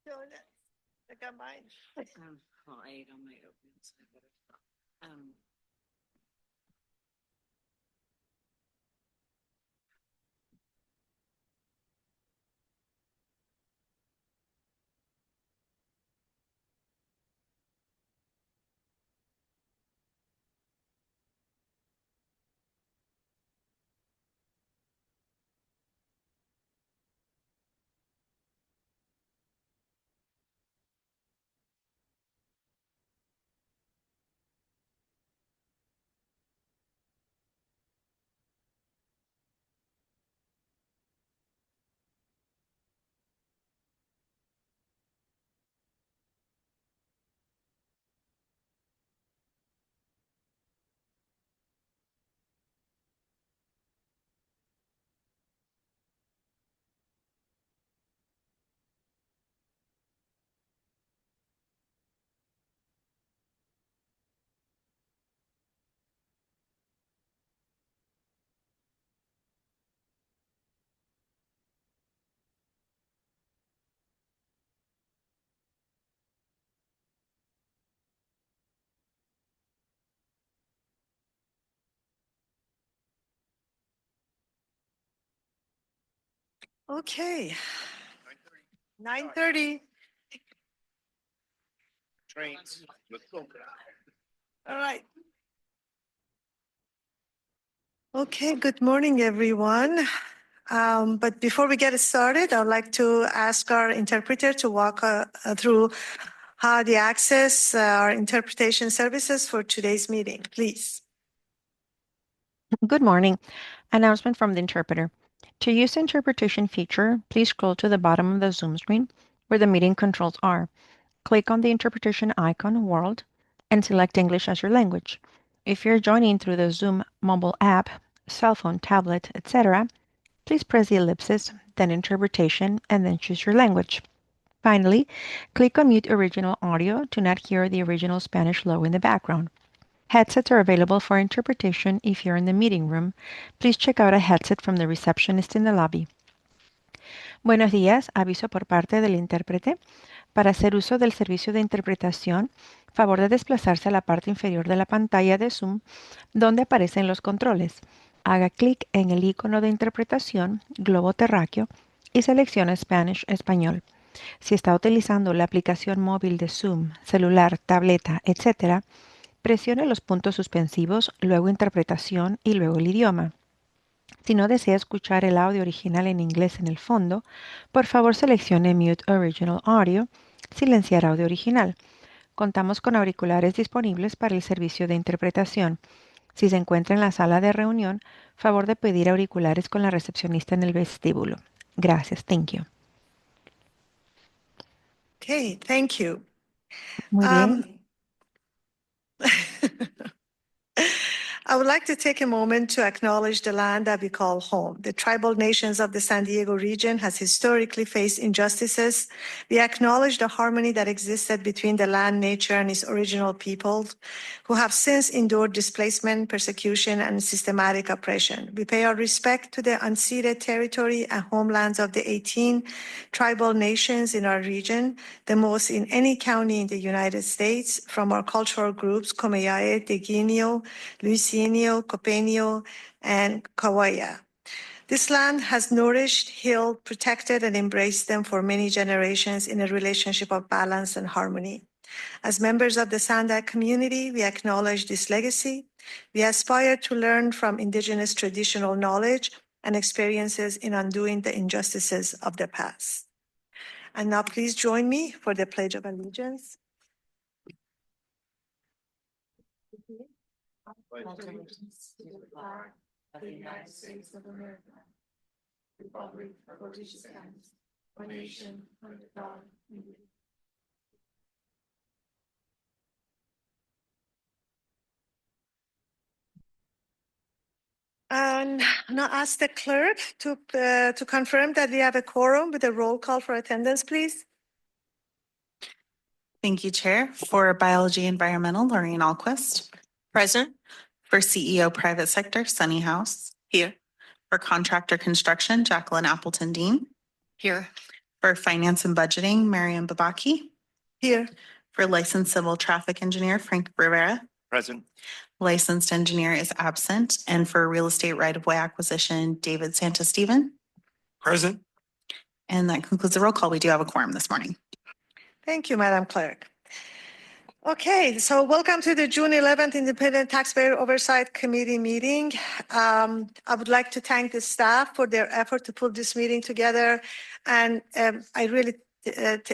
I got mine. Well, I ate on my oatmeal, so I better stop. Okay. 9:30. Trains. Let's go. All right. Okay, good morning, everyone. But before we get started, I'd like to ask our interpreter to walk through how to access our interpretation services for today's meeting, please. Good morning. Announcement from the interpreter. To use the interpretation feature, please scroll to the bottom of the Zoom screen where the meeting controls are. Click on the interpretation icon, World, and select English as your language. If you're joining through the Zoom mobile app, cell phone, tablet, etc., please press the ellipsis, then Interpretation, and then choose your language. Finally, click on Mute Original Audio to not hear the original Spanish logo in the background. Headsets are available for interpretation if you're in the meeting room. Please check out a headset from the receptionist in the lobby. Buenos días, aviso por parte del intérprete. Para hacer uso del servicio de interpretación, favor de desplazarse a la parte inferior de la pantalla de Zoom, donde aparecen los controles. Haga clic en el icono de interpretación, globo terráqueo, y seleccione Spanish Español. Si está utilizando la aplicación móvil de Zoom, celular, tableta, etc., presione los puntos suspensivos, luego interpretación y luego el idioma. Si no desea escuchar el audio original en inglés en el fondo, por favor seleccione Mute Original Audio, silenciar audio original. Contamos con auriculares disponibles para el servicio de interpretación. Si se encuentra en la sala de reunión, favor de pedir auriculares con la recepcionista en el vestíbulo. Gracias. Thank you. Okay, thank you. Muy bien. I would like to take a moment to acknowledge the land that we call home. The tribal nations of the San Diego region has historically faced injustices. We acknowledge the harmony that existed between the land, nature, and its original peoples, who have since endured displacement, persecution, and systematic oppression. We pay our respect to the unceded territory and homelands of the 18 tribal nations in our region, the most in any county in the United States, from our cultural groups, Comeyae, Teguino, Luisinho, Copenio, and Kawaya. This land has nourished, healed, protected, and embraced them for many generations in a relationship of balance and harmony. As members of the SANDAG community, we acknowledge this legacy. We aspire to learn from Indigenous traditional knowledge and experiences in undoing the injustices of the past. And now please join me for the Pledge of Allegiance. Allegiance to the flag of the United States of America, Republic for which it stands, one nation, under God, indivisible. And now ask the clerk to confirm that we have a quorum with a roll call for attendance, please. Thank you, Chair. For Biology Environmental, Lorraine Alquist. Present. For CEO Private Sector, Sunny House. Here. For Contractor Construction, Jacqueline Appleton Dean. Here. For finance and budgeting, Mariam Babaki. Here. For licensed civil traffic engineer, Frank Rivera. Present. Licensed engineer is absent. And for real estate right-of-way acquisition, David Santasteven. Present. And that concludes the roll call. We do have a quorum this morning. Thank you, Madam Clerk. Okay, so welcome to the June 11th Independent Taxpayer Oversight Committee meeting. I would like to thank the staff for their effort to put this meeting together. And I really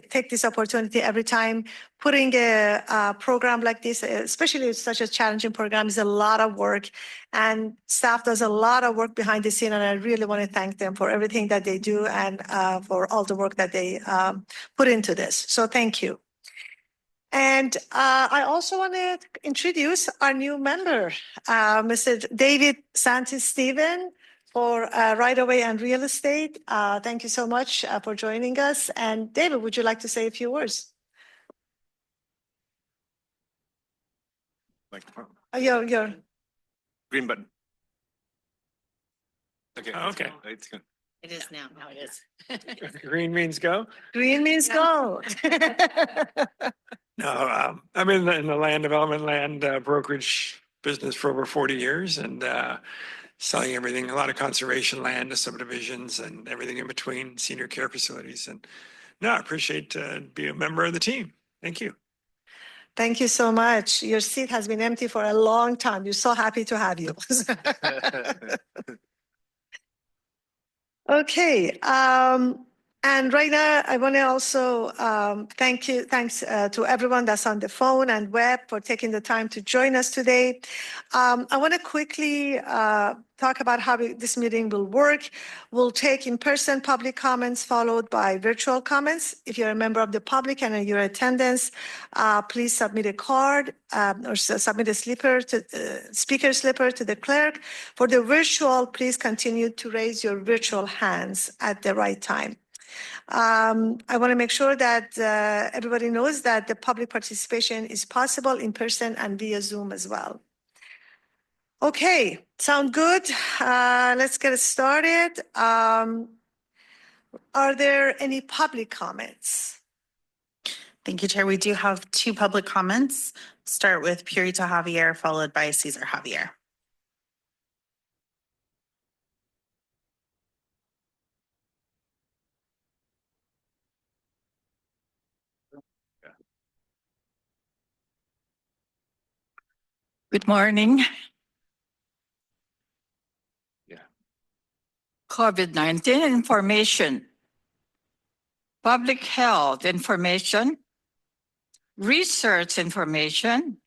take this opportunity every time. Putting a program like this, especially such a challenging program, is a lot of work. And staff does a lot of work behind the scene. And I really want to thank them for everything that they do and for all the work that they put into this. So thank you. And I also want to introduce our new member, Mr. David Santasteven, for right-of-way and real estate. Thank you so much for joining us. And David, would you like to say a few words? Your Green button. Okay. Okay. It's good. It is now. Now it is. Green means go? green means go. No, I'm in the land development, land brokerage business for over 40 years and selling everything, a lot of conservation land to subdivisions and everything in between, senior care facilities. And no, I appreciate being a member of the team. Thank you. Thank you so much. Your seat has been empty for a long time. We're so happy to have you. Okay. And right now, I want to also thanks to everyone that's on the phone and web for taking the time to join us today. I want to quickly talk about how this meeting will work. We'll take in-person public comments followed by virtual comments. If you're a member of the public and you're in attendance, please submit a card or submit a speaker slipper to the clerk. For the virtual, please continue to raise your virtual hands at the right time. I want to make sure that everybody knows that the public participation is possible in person and via Zoom as well. Okay, sound good? Let's get started. Are there any public comments? Thank you, Chair. We do have two public comments. Start with Purita Javier, followed by Cesar Javier. Good morning. Yeah. COVID-19 information, public health information, research information,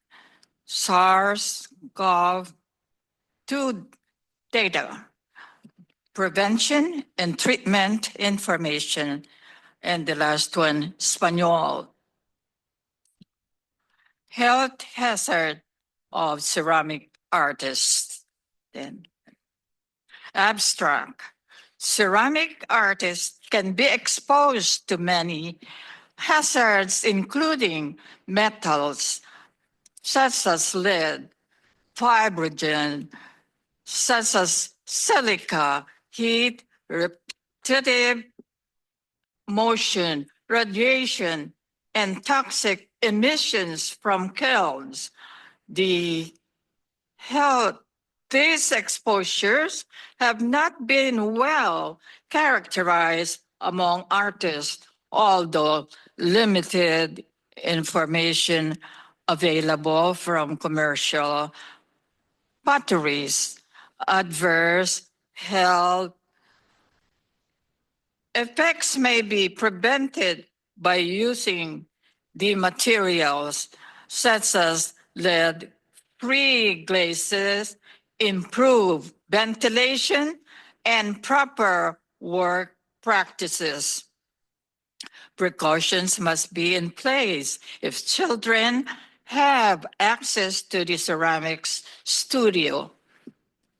SARS-CoV-2 data, prevention and treatment information, and the last one, Espanol. Health hazard of ceramic artists. Then abstract. Ceramic artists can be exposed to many hazards, including metals such as lead, fibrogen, such as silica, heat, repetitive motion, radiation, and toxic emissions from kilns. These exposures have not been well characterized among artists, although limited information available from commercial potteries. Adverse health effects may be prevented by using the materials such as lead-free glazes, improve ventilation, and proper work practices. Precautions must be in place if children have access to the ceramics studio.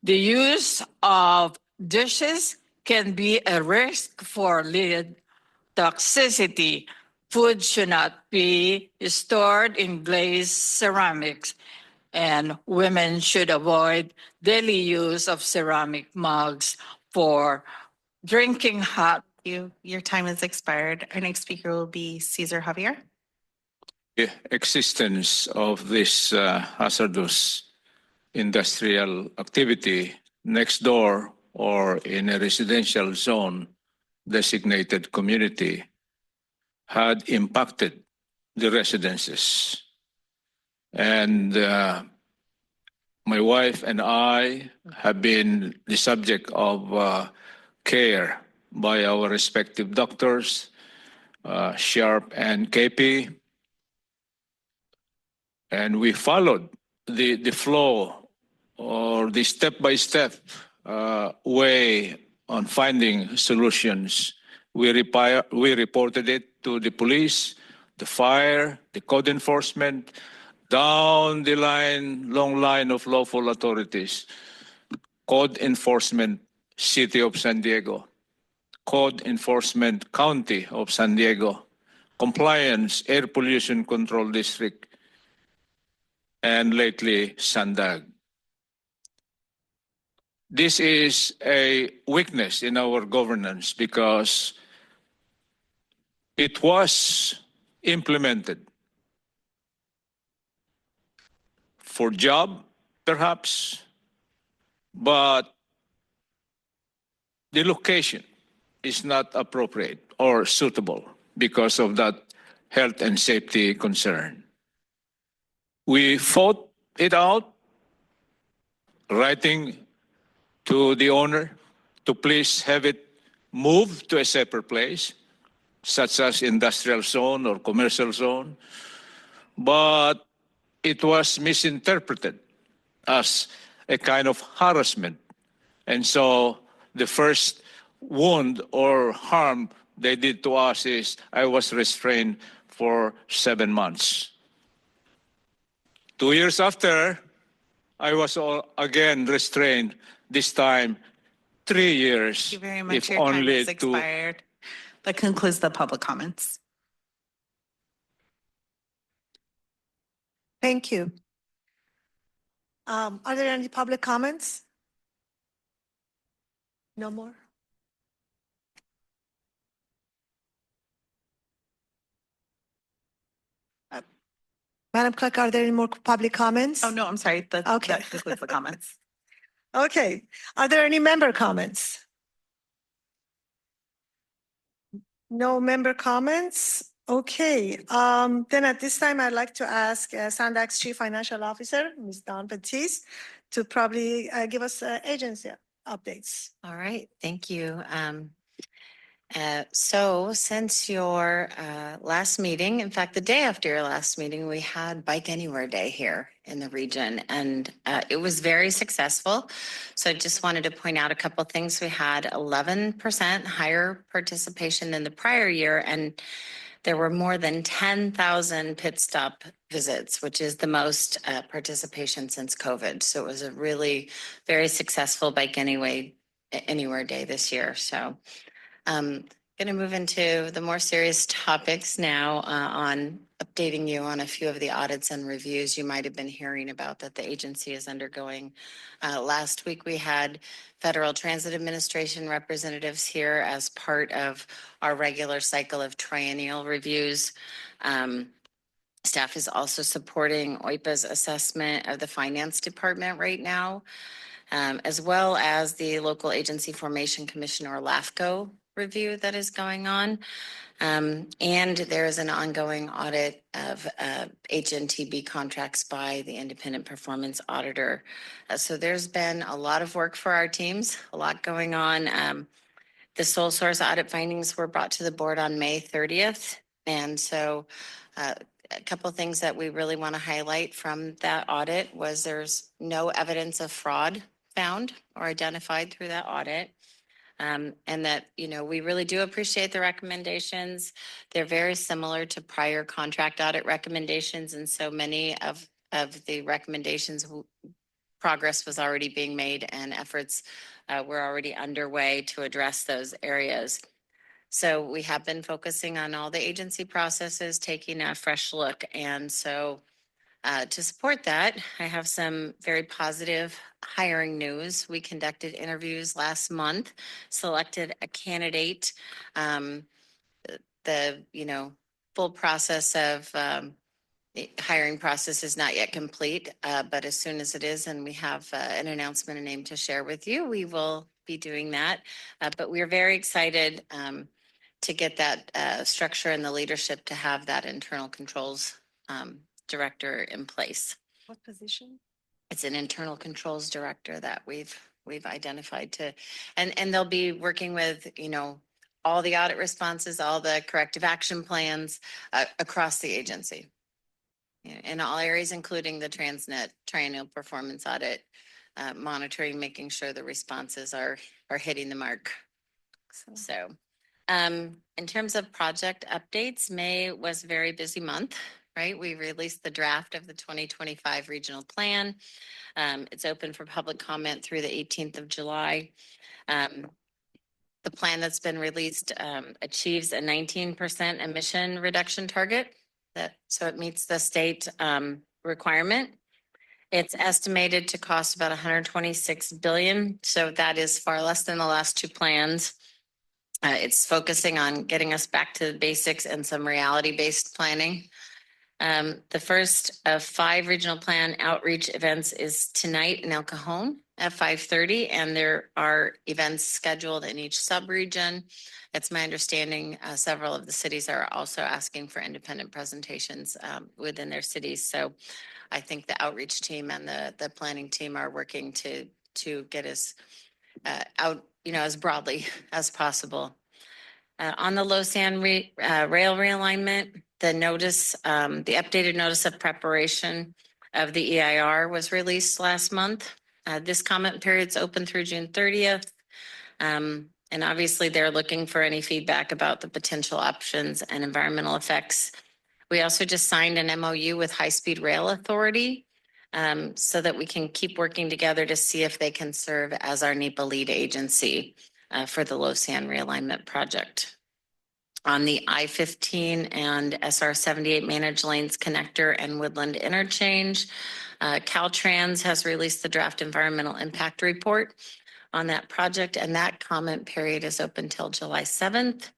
The use of dishes can be a risk for lead toxicity. Food should not be stored in glazed ceramics, and women should avoid daily use of ceramic mugs for drinking hot you. Your time has expired. Our next speaker will be Cesar Javier. The existence of this hazardous industrial activity next door or in a residential zone designated community had impacted the residences. And my wife and I have been the subject of care by our respective doctors, Sharp and KP. And we followed the flow or the step-by-step way on finding solutions. We reported it to the police, the fire, the code enforcement, down the line, long line of lawful authorities. Code enforcement, City of San Diego. Code enforcement, County of San Diego. Compliance, Air Pollution Control District. And lately, SANDAG. This is a weakness in our governance because it was implemented for job, perhaps, but the location is not appropriate or suitable because of that health and safety concern. We fought it out, writing to the owner to please have it moved to a separate place, such as industrial zone or commercial zone. But it was misinterpreted as a kind of harassment. And so the first wound or harm they did to us is I was restrained for 7 months. 2 years after, I was again restrained, this time 3 years. Thank you very much. If Your time only has expired. That concludes the public comments. Thank you. Are there any public comments? No more? Madam Clerk, are there any more public comments? Oh, no, I'm sorry. Okay. That concludes the comments. Okay. Are there any member comments? No member comments? Okay. Then at this time, I'd like to ask SANDAG's Chief Financial Officer, Ms. Dawn Batiste, to probably give us agency updates. All right, thank you. So since your last meeting, in fact, the day after your last meeting, we had Bike Anywhere Day here in the region, and it was very successful. So I just wanted to point out a couple of things. We had 11% higher participation than the prior year, and there were more than 10,000 pit stop visits, which is the most participation since COVID. So it was a really very successful Bike Anywhere Day this year. So I'm going to move into the more serious topics now on updating you on a few of the audits and reviews you might have been hearing about that the agency is undergoing. Last week, we had Federal Transit Administration representatives here as part of our regular cycle of triennial reviews. Staff is also supporting OIPA's assessment of the Finance Department right now, as well as the Local Agency Formation Commission, or LAFCO, review that is going on. And there is an ongoing audit of HNTB contracts by the Independent Performance Auditor. So there's been a lot of work for our teams, a lot going on. The sole source audit findings were brought to the board on May 30th. And so a couple of things that we really want to highlight from that audit was there's no evidence of fraud found or identified through that audit. And that, you know, we really do appreciate the recommendations. They're very similar to prior contract audit recommendations. And so many of the recommendations, progress was already being made and efforts were already underway to address those areas. So we have been focusing on all the agency processes, taking a fresh look. And so To support that, I have some very positive hiring news. We conducted interviews last month, selected a candidate. The full process of the hiring process is not yet complete, but as soon as it is and we have an announcement and name to share with you, we will be doing that. But we're very excited to get that structure and the leadership to have that internal controls director in place. What position? It's an internal controls director that we've identified to, and they'll be working with, all the audit responses, all the corrective action plans across the agency. In all areas, including the TransNet triennial performance audit, monitoring, making sure the responses are hitting the mark. So, in terms of project updates, May was a very busy month, right? We released the draft of the 2025 regional plan. It's open for public comment through the 18th of July. The plan that's been released achieves a 19% emission reduction target. So it meets the state requirement. It's estimated to cost about $126 billion. So that is far less than the last two plans. It's focusing on getting us back to the basics and some reality-based planning. The first of 5 regional plan outreach events is tonight in El Cajon at 5:30, and there are events scheduled in each sub-region. It's my understanding several of the cities are also asking for independent presentations within their cities. So I think the outreach team and the planning team are working to get us out, as broadly as possible. On the Lausanne rail realignment, the updated notice of preparation of the EIR was released last month. This comment period's open through June 30th. And obviously they're looking for any feedback about the potential options and environmental effects. We also just signed an MOU with High Speed Rail Authority so that we can keep working together to see if they can serve as our NEPA lead agency for the Lausanne realignment project. On the I-15 and SR-78 managed lanes connector and Woodland interchange, Caltrans has released the draft environmental impact report on that project, and that comment period is open till July 7th.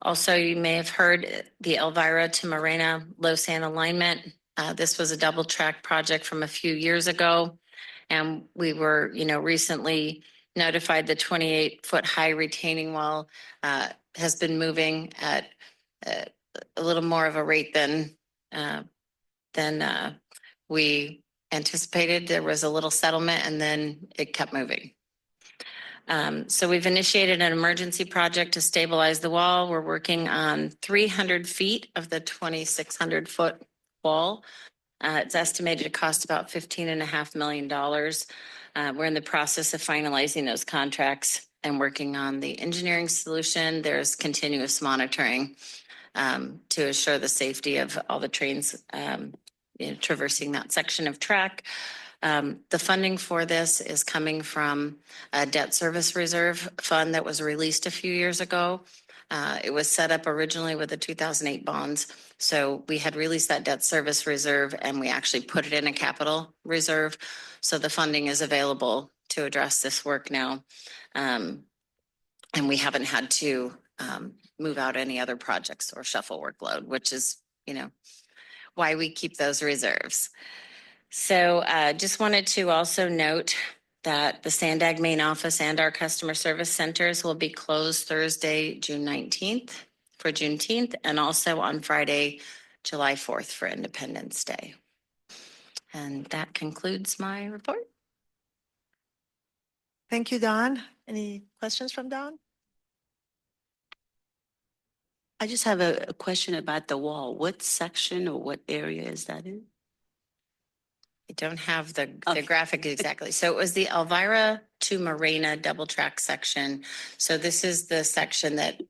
Also, you may have heard the Elvira to Morena Lausanne alignment. This was a double track project from a few years ago, and we were, recently notified the 28-foot high retaining wall has been moving at a little more of a rate than we anticipated. There was a little settlement and then it kept moving. So we've initiated an emergency project to stabilize the wall. We're working on 300 feet of the 2,600-foot wall. It's estimated to cost about $15.5 million. We're in the process of finalizing those contracts and working on the engineering solution. There's continuous monitoring to assure the safety of all the trains traversing that section of track. The funding for this is coming from a debt service reserve fund that was released a few years ago. It was set up originally with the 2008 bonds. So we had released that debt service reserve and we actually put it in a capital reserve. So the funding is available to address this work now. And we haven't had to move out any other projects or shuffle workload, which is, why we keep those reserves. So just wanted to also note that the SANDAG main office and our customer service centers will be closed Thursday, June 19th for Juneteenth, and also on Friday, July 4th for Independence Day. And that concludes my report. Thank you, Dawn. Any questions from Dawn? I just have a question about the wall. What section or what area is that in? I don't have the Okay. graphic exactly. So it was the Elvira to Morena double track section. So this is the section that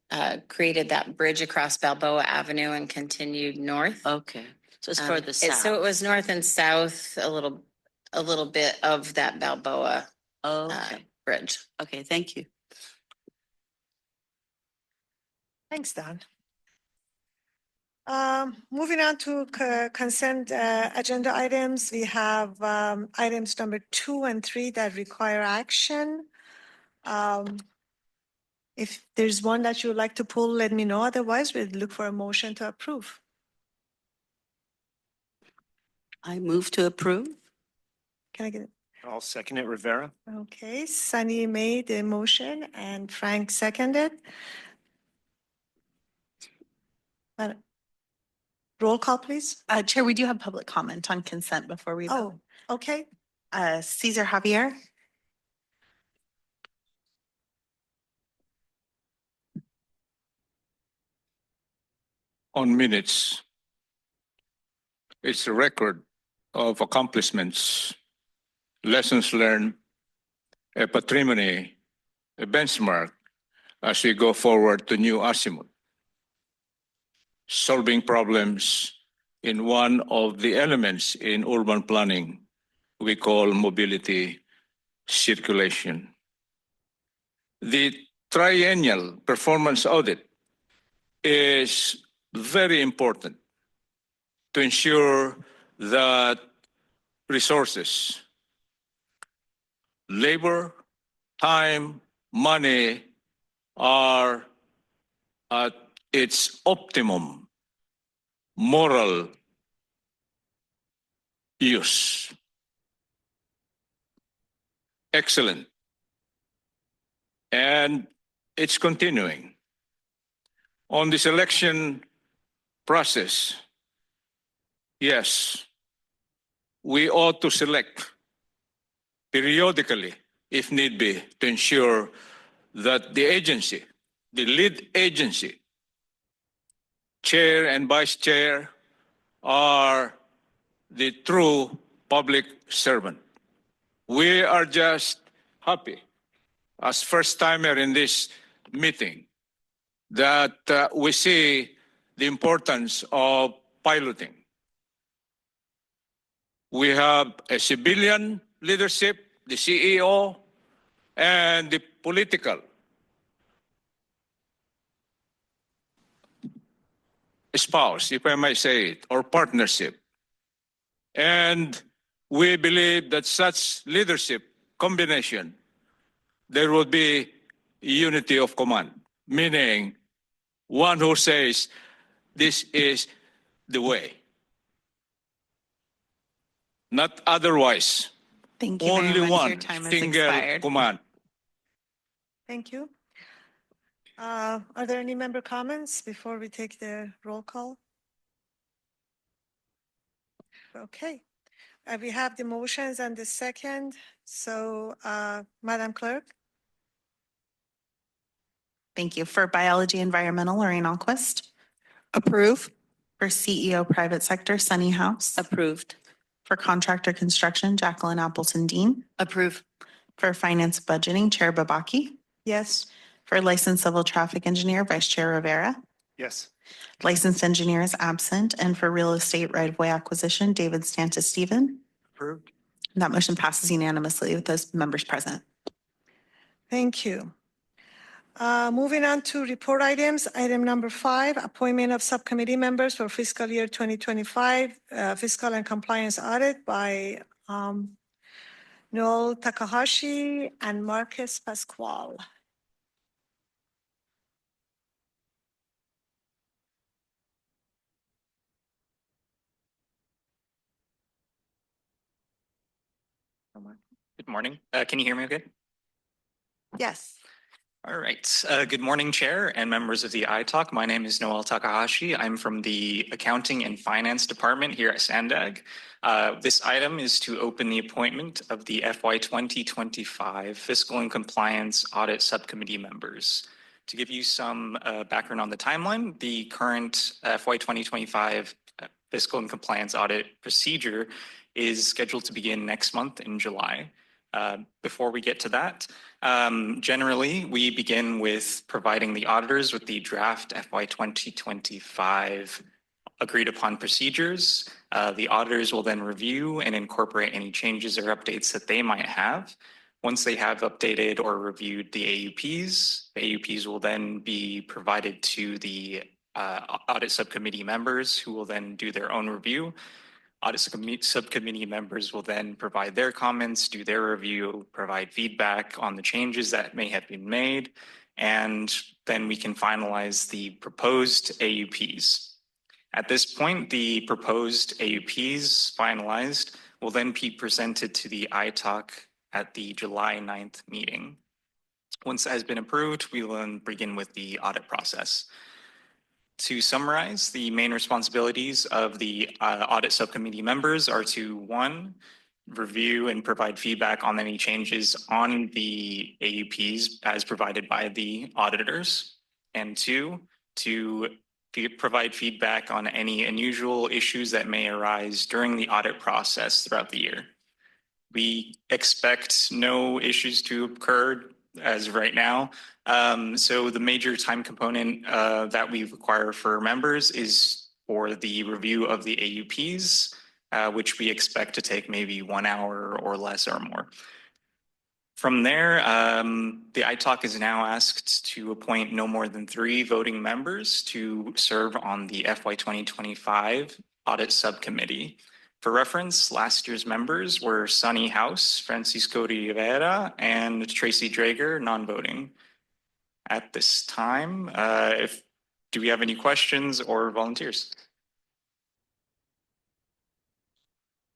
created that bridge across Balboa Avenue and continued north. Okay, so it's further south. So it was north and south a little bit of that Balboa bridge. Okay, thank you. Thanks, Dawn. Moving on to consent agenda items, we have items number 2 and 3 that require action. If there's one that you would like to pull, let me know. Otherwise, we'll look for a motion to approve. I move to approve. Can I get it? I'll second it, Rivera. Okay, Sunny made the motion and Frank seconded. Roll call, please. Chair, we do have public comment on consent before we vote. Oh, okay. Cesar Javier. On minutes, it's a record of accomplishments, lessons learned, a patrimony, a benchmark as we go forward to new azimuth, solving problems in one of the elements in urban planning we call mobility circulation. The triennial performance audit is very important to ensure that resources, labor, time, money are at its optimum moral use. Excellent. And it's continuing. On the selection process, yes, we ought to select periodically, if need be, to ensure that the agency, the lead agency, chair and vice chair are the true public servant. We are just happy as first timer in this meeting that we see the importance of piloting. We have a civilian leadership, the CEO, and the political spouse, if I might say it, or partnership. And we believe that such leadership combination, there will be unity of command, meaning one who says, this is the way. Not otherwise. Thank you Only very much. one Your time has single expired. command. Thank you. Are there any member comments before we take the roll call? Okay. We have the motions and the second. So, Madam Clerk? Thank you. For biology environmental, Lorraine Alquist. Approve. For CEO private sector, Sunny House. Approved. For contractor construction, Jacqueline Appleton Dean. Approve. For finance budgeting, Chair Babaki. Yes. For licensed civil traffic engineer, Vice Chair Rivera. Yes. Licensed engineer is absent. And for real estate right-of-way acquisition, David Stantis Stephen. Approved. That motion passes unanimously with those members present. Thank you. Moving on to report items, item number 5, appointment of subcommittee members for fiscal year 2025, fiscal and compliance audit by Noel Takahashi and Marcus Pascual. Good morning. Can you hear me okay? Yes. All right. Good morning, Chair and members of the iTalk. My name is Noel Takahashi. I'm from the Accounting and Finance Department here at SANDAG. This item is to open the appointment of the FY 2025 Fiscal and Compliance Audit Subcommittee members. To give you some background on the timeline, the current FY 2025 Fiscal and Compliance Audit procedure is scheduled to begin next month in July. Before we get to that, generally, we begin with providing the auditors with the draft FY 2025 agreed upon procedures. The auditors will then review and incorporate any changes or updates that they might have. Once they have updated or reviewed the AUPs will then be provided to the audit subcommittee members who will then do their own review. Audit subcommittee members will then provide their comments, do their review, provide feedback on the changes that may have been made, and then we can finalize the proposed AUPs. At this point, the proposed AUPs finalized will then be presented to the ITOC at the July 9th meeting. Once that has been approved, we will then begin with the audit process. To summarize, the main responsibilities of the audit subcommittee members are to, one, review and provide feedback on any changes on the AUPs as provided by the auditors, and two, to provide feedback on any unusual issues that may arise during the audit process throughout the year. We expect no issues to occur as of right now. So the major time component that we require for members is for the review of the AUPs, which we expect to take maybe 1 hour or less or more. From there, the ITOC is now asked to appoint no more than 3 voting members to serve on the FY 2025 Audit Subcommittee. For reference, last year's members were Sunny House, Francisco Rivera, and Tracy Drager, non-voting. At this time, do we have any questions or volunteers?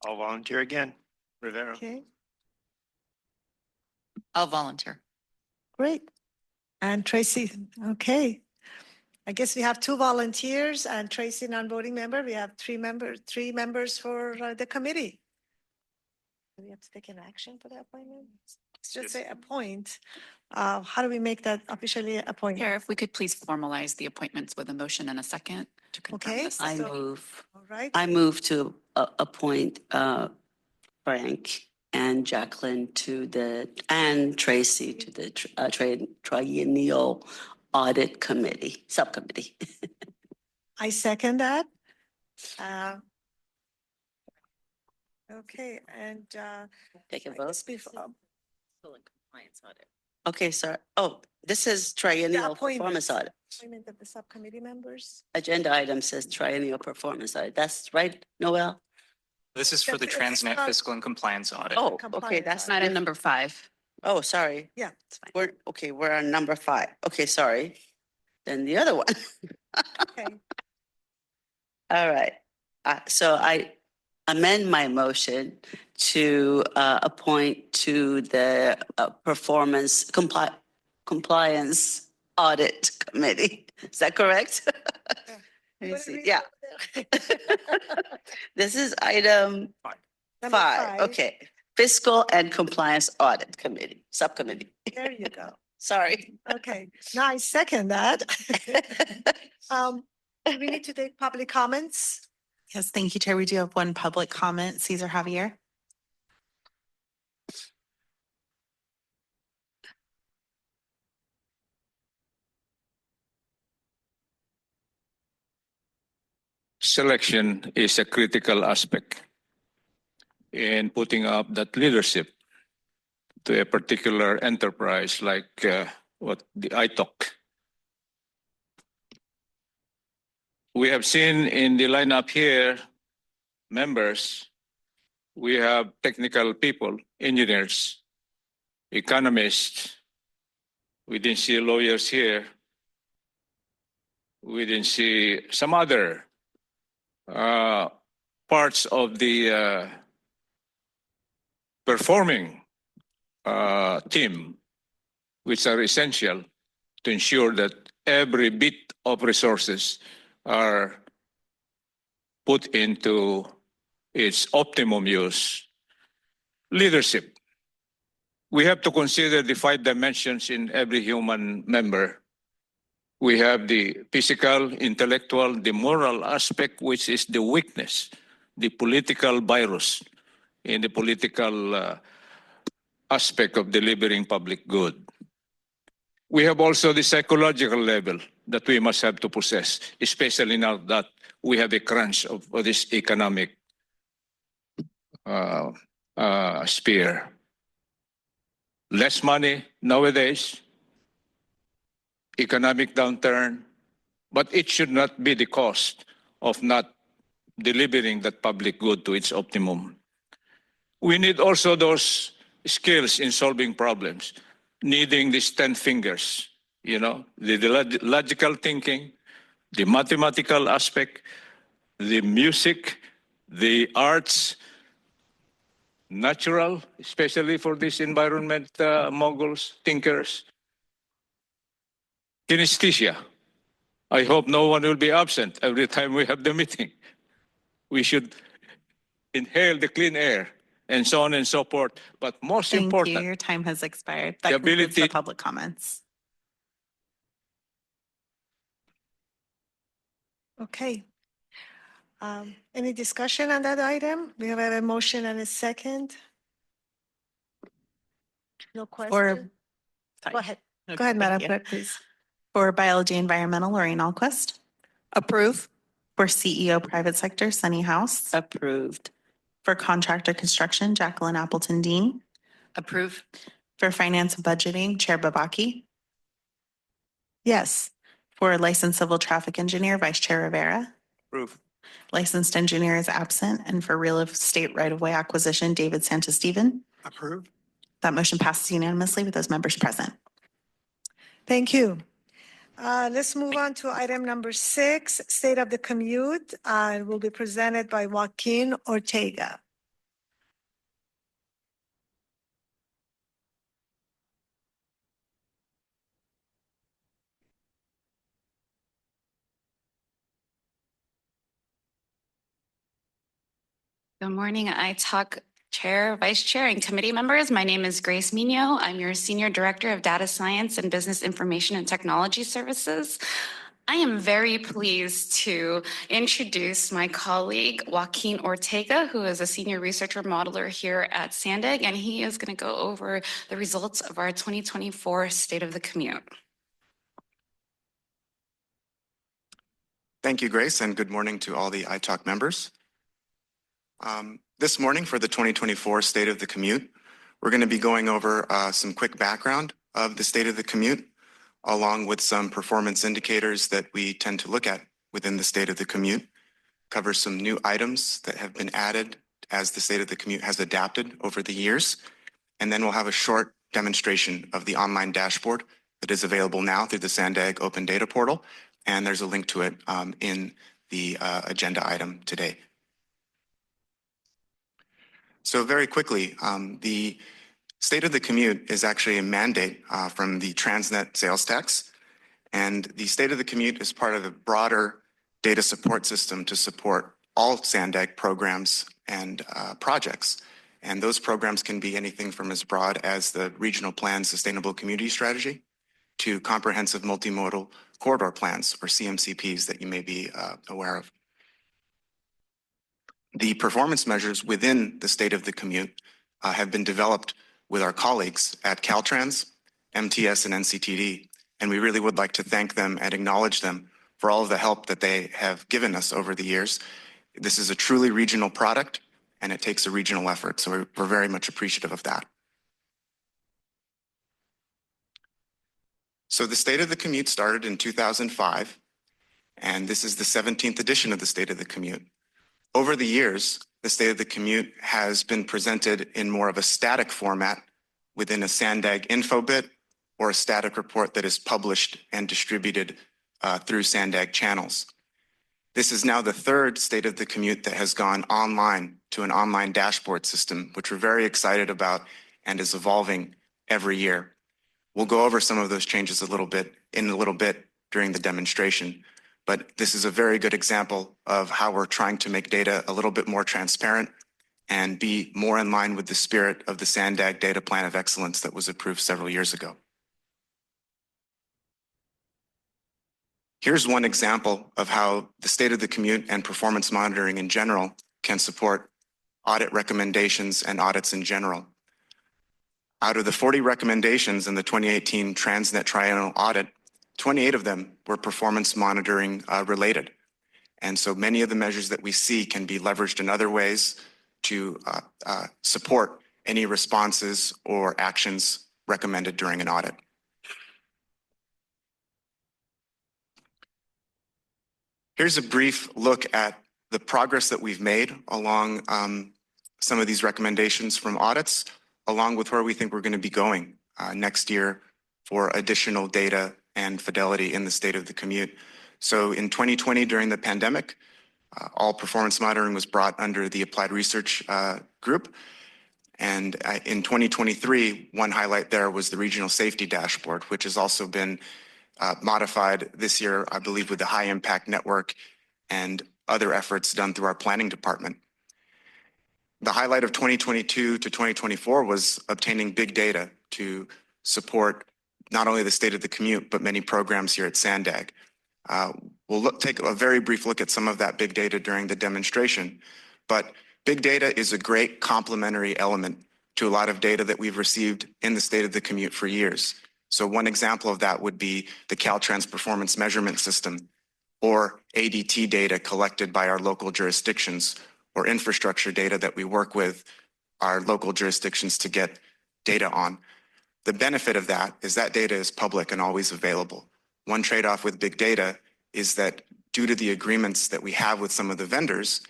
I'll volunteer again. Rivera. Okay, I'll volunteer. great. And Tracy, okay. I guess we have 2 volunteers and Tracy, non-voting member. We have 3 members for the committee. Do we have to take an action for the appointment? Let's just say appoint. How do we make that officially appointment? Chair, if we could please formalize the appointments with a motion and a second to confirm Okay. this. I So- move. All right. I move to appoint Frank and Jacqueline and Tracy to the Triennial Audit Committee, Subcommittee. I second that. Okay, and Take a I vote. guess Okay, sorry. Oh, this is Triennial appointment. Performance Audit. appointment of the subcommittee members. Agenda item says Triennial Performance Audit. That's right, Noel? This is for the It's TransNet not- fiscal and compliance audit. Oh, okay, Compliance that's audit. Item number 5. Oh, sorry. Yeah. It's fine. We're on number 5. Okay, sorry. Then the other one. Okay, All right. So I amend my motion to appoint to the Compliance Audit Committee. Is that correct? Let me What did see. we Yeah, do there? this is item Number 5. Okay. Fiscal and Compliance Audit Committee, Subcommittee. There you go. Sorry. Okay, now I second that. Do we need to take public comments? Yes, thank you, Chair. We do have 1 public comment. Cesar Javier. Selection is a critical aspect in putting up that leadership to a particular enterprise like what the ITOC. We have seen in the lineup here, members, we have technical people, engineers, economists. We didn't see lawyers here. We didn't see some other parts of the performing team, which are essential to ensure that every bit of resources are put into its optimum use. Leadership. We have to consider the 5 dimensions in every human member. We have the physical, intellectual, the moral aspect, which is the weakness, the political virus in the political aspect of delivering public good. We have also the psychological level that we must have to possess, especially now that we have a crunch of this economic sphere. Less money nowadays, economic downturn, but it should not be the cost of not delivering that public good to its optimum. We need also those skills in solving problems, needing these 10 fingers, the logical thinking, the mathematical aspect, the music, the arts, natural, especially for these environment moguls, thinkers, kinesthesia. I hope no one will be absent every time we have the meeting. We should inhale the clean air and so on and so forth. But most Thank you. important, Your time has expired. the That concludes the ability- public comments. Okay. Any discussion on that item? We have a motion and a second. No question? Go ahead. Go ahead, Madam Clerk, please. For Biology Environmental, Lorraine Alquist. Approve. For CEO Private Sector, Sunny House. Approved. For Contractor Construction, Jacqueline Appleton Dean. Approve. For Finance and Budgeting, Chair Babaki. Yes. For Licensed Civil Traffic Engineer, Vice Chair Rivera. Approve. Licensed Engineer is absent. And for Real Estate Right-of-Way Acquisition, David Santos-Stephen. Approve. That motion passes unanimously with those members present. Thank you. Let's move on to item number 6, State of the Commute. It will be presented by Joaquin Ortega. Good morning, iTalk Chair, Vice Chair, and committee members. My name is Grace Mino. I'm your Senior Director of Data Science and Business Information and Technology Services. I am very pleased to introduce my colleague, Joaquin Ortega, who is a Senior Researcher Modeler here at SANDAG, and he is going to go over the results of our 2024 State of the Commute. Thank you, Grace, and good morning to all the iTalk members. This morning for the 2024 State of the Commute, we're going to be going over some quick background of the State of the Commute, along with some performance indicators that we tend to look at within the State of the Commute, cover some new items that have been added as the State of the Commute has adapted over the years, and then we'll have a short demonstration of the online dashboard that is available now through the SANDAG Open Data Portal, and there's a link to it in the agenda item today. So very quickly, the State of the Commute is actually a mandate from the TransNet sales tax. And the State of the Commute is part of a broader data support system to support all SANDAG programs and projects. And those programs can be anything from as broad as the Regional Plan Sustainable Community Strategy to Comprehensive Multimodal Corridor Plans, or CMCPs, that you may be aware of. The performance measures within the State of the Commute have been developed with our colleagues at Caltrans, MTS, and NCTD, and we really would like to thank them and acknowledge them for all of the help that they have given us over the years. This is a truly regional product, and it takes a regional effort, so we're very much appreciative of that. So the State of the Commute started in 2005, and this is the 17th edition of the State of the Commute. Over the years, the State of the Commute has been presented in more of a static format within a SANDAG info bit or a static report that is published and distributed through SANDAG channels. This is now the third State of the Commute that has gone online to an online dashboard system, which we're very excited about and is evolving every year. We'll go over some of those changes in a little bit during the demonstration. But this is a very good example of how we're trying to make data a little bit more transparent and be more in line with the spirit of the SANDAG Data Plan of Excellence that was approved several years ago. Here's one example of how the State of the Commute and performance monitoring in general can support audit recommendations and audits in general. Out of the 40 recommendations in the 2018 TransNet triennial audit, 28 of them were performance monitoring related. And so many of the measures that we see can be leveraged in other ways to support any responses or actions recommended during an audit. Here's a brief look at the progress that we've made along some of these recommendations from audits, along with where we think we're going to be going next year for additional data and fidelity in the state of the commute. So in 2020, during the pandemic, all performance monitoring was brought under the Applied Research Group. And in 2023, one highlight there was the Regional Safety Dashboard, which has also been modified this year, I believe, with the High Impact Network and other efforts done through our planning department. The highlight of 2022 to 2024 was obtaining big data to support not only the state of the commute, but many programs here at SANDAG. We'll take a very brief look at some of that big data during the demonstration, but big data is a great complementary element to a lot of data that we've received in the state of the commute for years. So one example of that would be the Caltrans Performance Measurement System, or ADT data collected by our local jurisdictions, or infrastructure data that we work with our local jurisdictions to get data on. The benefit of that is that data is public and always available. One trade-off with big data is that due to the agreements that we have with some of the vendors,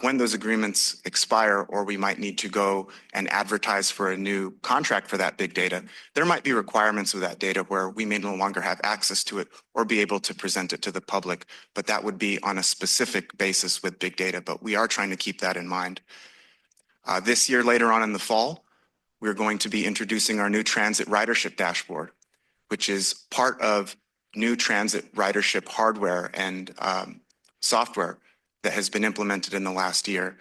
when those agreements expire or we might need to go and advertise for a new contract for that big data, there might be requirements of that data where we may no longer have access to it or be able to present it to the public, but that would be on a specific basis with big data, but we are trying to keep that in mind. This year, later on in the fall, we're going to be introducing our new transit ridership dashboard, which is part of new transit ridership hardware and software that has been implemented in the last year.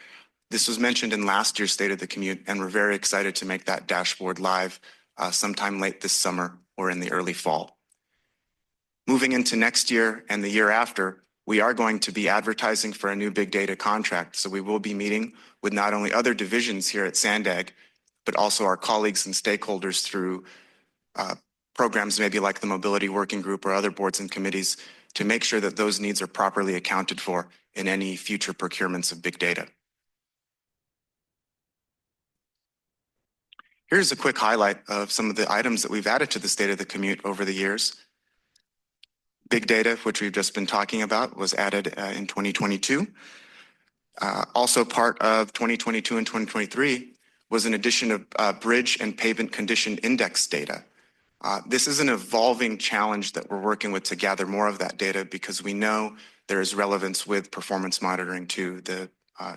This was mentioned in last year's State of the Commute, and we're very excited to make that dashboard live sometime late this summer or in the early fall. Moving into next year and the year after, we are going to be advertising for a new big data contract. So we will be meeting with not only other divisions here at SANDAG, but also our colleagues and stakeholders through programs maybe like the Mobility Working Group or other boards and committees to make sure that those needs are properly accounted for in any future procurements of big data. Here's a quick highlight of some of the items that we've added to the State of the Commute over the years. Big data, which we've just been talking about, was added in 2022. Also part of 2022 and 2023 was an addition of bridge and pavement condition index data. This is an evolving challenge that we're working with to gather more of that data because we know there is relevance with performance monitoring to the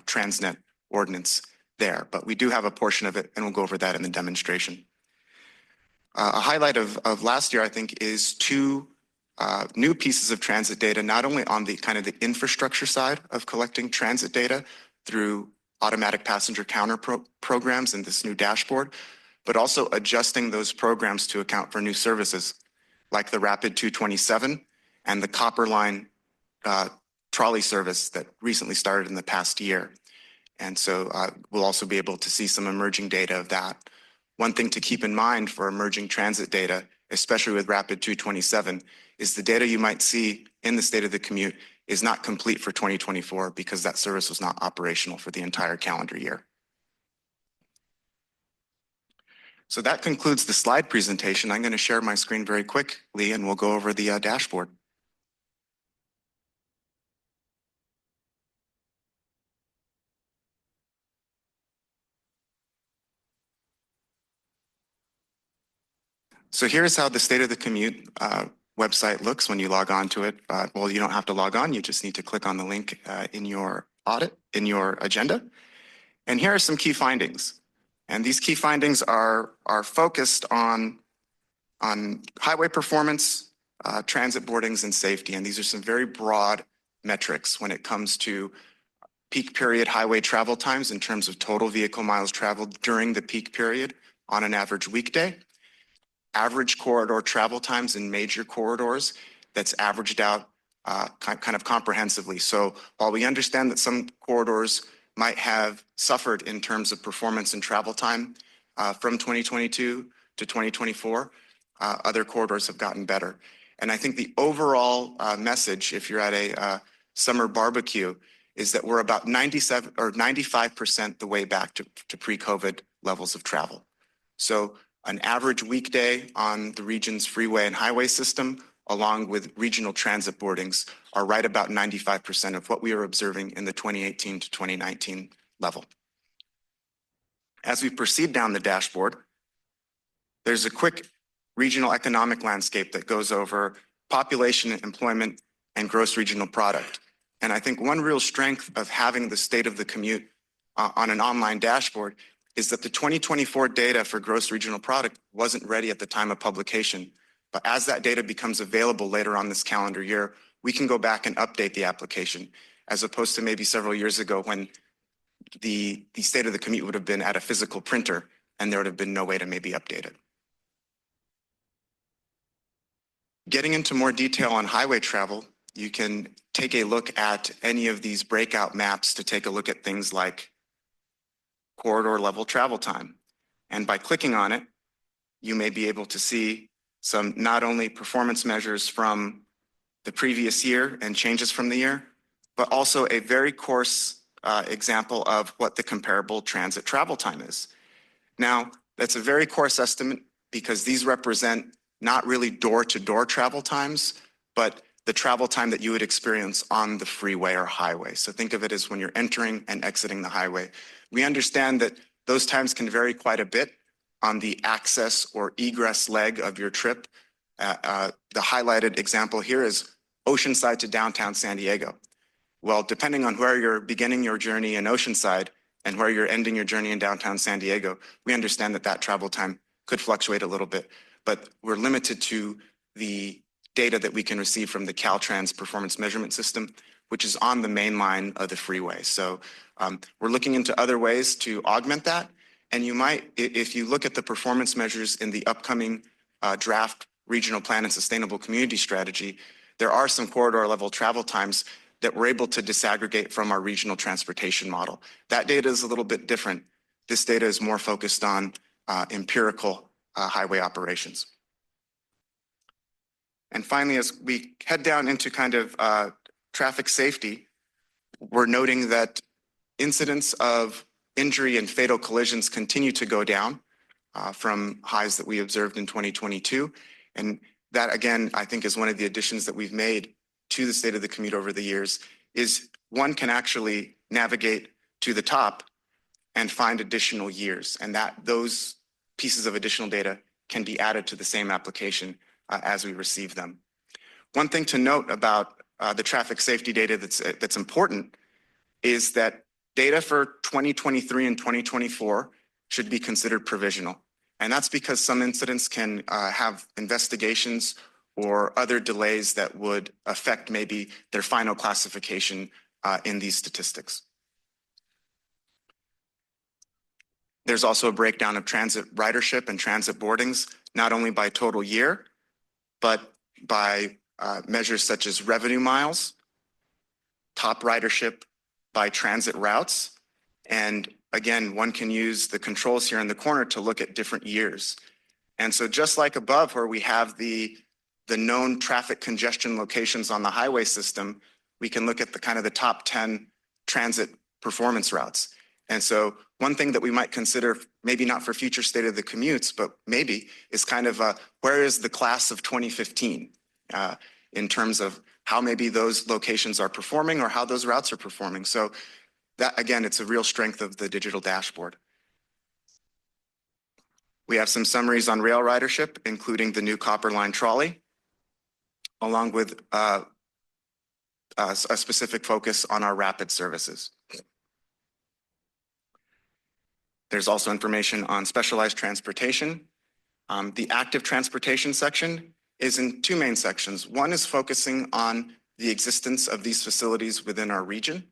TransNet ordinance there, but we do have a portion of it and we'll go over that in the demonstration. A highlight of last year, I think, is two new pieces of transit data, not only on the kind of the infrastructure side of collecting transit data through automatic passenger counter programs and this new dashboard, but also adjusting those programs to account for new services like the Rapid 227 and the Copper Line trolley service that recently started in the past year. And so we'll also be able to see some emerging data of that. One thing to keep in mind for emerging transit data, especially with Rapid 227, is the data you might see in the State of the Commute is not complete for 2024 because that service was not operational for the entire calendar year. So that concludes the slide presentation. I'm going to share my screen very quickly and we'll go over the dashboard. So here's how the State of the Commute website looks when you log on to it. Well, you don't have to log on. You just need to click on the link in your agenda. And here are some key findings. And these key findings are focused on highway performance, transit boardings, and safety. And these are some very broad metrics when it comes to peak period highway travel times in terms of total vehicle miles traveled during the peak period on an average weekday. Average corridor travel times in major corridors that's averaged out kind of comprehensively. So while we understand that some corridors might have suffered in terms of performance and travel time from 2022 to 2024, other corridors have gotten better. And I think the overall message, if you're at a summer barbecue, is that we're about 97 or 95% the way back to pre-COVID levels of travel. So an average weekday on the region's freeway and highway system along with regional transit boardings, are right about 95% of what we are observing in the 2018 to 2019 level. As we proceed down the dashboard, there's a quick regional economic landscape that goes over population, employment, and gross regional product. And I think one real strength of having the state of the commute on an online dashboard is that the 2024 data for gross regional product wasn't ready at the time of publication. But as that data becomes available later on this calendar year, we can go back and update the application, as opposed to maybe several years ago when the state of the commute would have been at a physical printer and there would have been no way to maybe update it. Getting into more detail on highway travel, you can take a look at any of these breakout maps to take a look at things like corridor level travel time. And by clicking on it, you may be able to see some not only performance measures from the previous year and changes from the year, but also a very coarse example of what the comparable transit travel time is. Now, that's a very coarse estimate because these represent not really door-to-door travel times, but the travel time that you would experience on the freeway or highway. So think of it as when you're entering and exiting the highway. We understand that those times can vary quite a bit on the access or egress leg of your trip. The highlighted example here is Oceanside to downtown San Diego. Well, depending on where you're beginning your journey in Oceanside and where you're ending your journey in downtown San Diego, we understand that that travel time could fluctuate a little bit, but we're limited to the data that we can receive from the Caltrans performance measurement system, which is on the main line of the freeway. So we're looking into other ways to augment that. And you might, if you look at the performance measures in the upcoming draft regional plan and sustainable community strategy, there are some corridor level travel times that we're able to disaggregate from our regional transportation model. That data is a little bit different. This data is more focused on empirical highway operations. And finally, as we head down into kind of traffic safety, we're noting that incidents of injury and fatal collisions continue to go down from highs that we observed in 2022. And that, again, I think is one of the additions that we've made to the state of the commute over the years, is one can actually navigate to the top and find additional years, and that those pieces of additional data can be added to the same application as we receive them. One thing to note about the traffic safety data that's important is that data for 2023 and 2024 should be considered provisional. And that's because some incidents can have investigations or other delays that would affect maybe their final classification in these statistics. There's also a breakdown of transit ridership and transit boardings, not only by total year, but by measures such as revenue miles, top ridership by transit routes. And again, one can use the controls here in the corner to look at different years. And so just like above where we have the known traffic congestion locations on the highway system, we can look at the kind of the top 10 transit performance routes. And so one thing that we might consider, maybe not for future state of the commutes, but maybe is kind of where is the class of 2015 in terms of how maybe those locations are performing or how those routes are performing. So that, again, it's a real strength of the digital dashboard. We have some summaries on rail ridership, including the new Copper Line trolley, along with a specific focus on our rapid services. There's also information on specialized transportation. The active transportation section is in two main sections. One is focusing on the existence of these facilities within our region.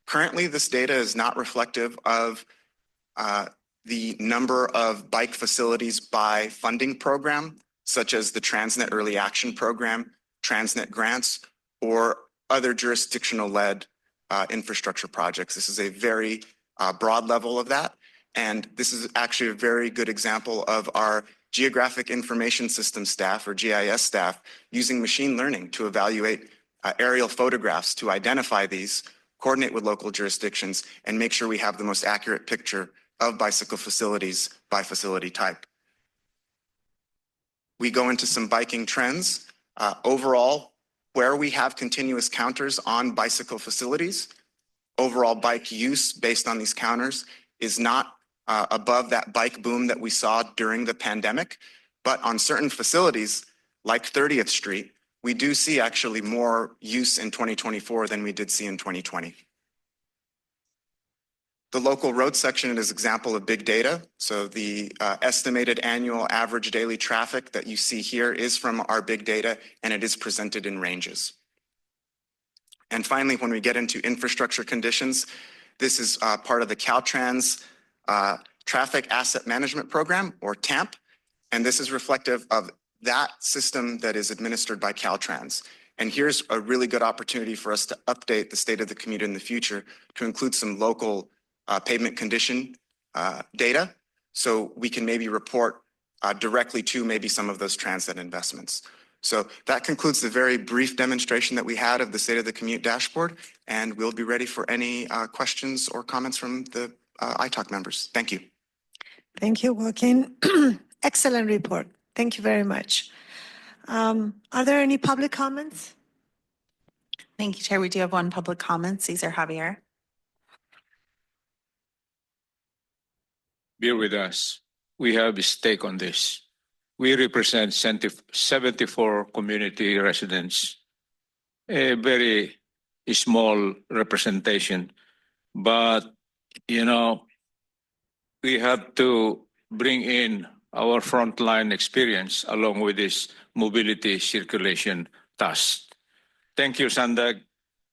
Currently, this data is not reflective of the number of bike facilities by funding program, such as the TransNet Early Action Program, TransNet grants, or other jurisdictional-led infrastructure projects. This is a very broad level of that. And this is actually a very good example of our Geographic Information System staff, or GIS staff, using machine learning to evaluate aerial photographs to identify these, coordinate with local jurisdictions, and make sure we have the most accurate picture of bicycle facilities by facility type. We go into some biking trends. Overall, where we have continuous counters on bicycle facilities, overall bike use based on these counters is not above that bike boom that we saw during the pandemic. But on certain facilities, like 30th Street, we do see actually more use in 2024 than we did see in 2020. The local road section is an example of big data. So the estimated annual average daily traffic that you see here is from our big data, and it is presented in ranges. And finally, when we get into infrastructure conditions, this is part of the Caltrans Traffic Asset Management Program, or TAMP, and this is reflective of that system that is administered by Caltrans. And here's a really good opportunity for us to update the state of the commute in the future to include some local pavement condition data, so we can maybe report directly to maybe some of those transit investments. So that concludes the very brief demonstration that we had of the State of the Commute dashboard, and we'll be ready for any questions or comments from the ITALK members. Thank you. Thank you, Joaquin. Excellent report. Thank you very much. Are there any public comments? Thank you, Chair. We do have one public comment. Cesar Javier. Bear with us. We have a stake on this. We represent 74 community residents, a very small representation, but, you know, we have to bring in our frontline experience along with this mobility circulation task. Thank you, SANDAG.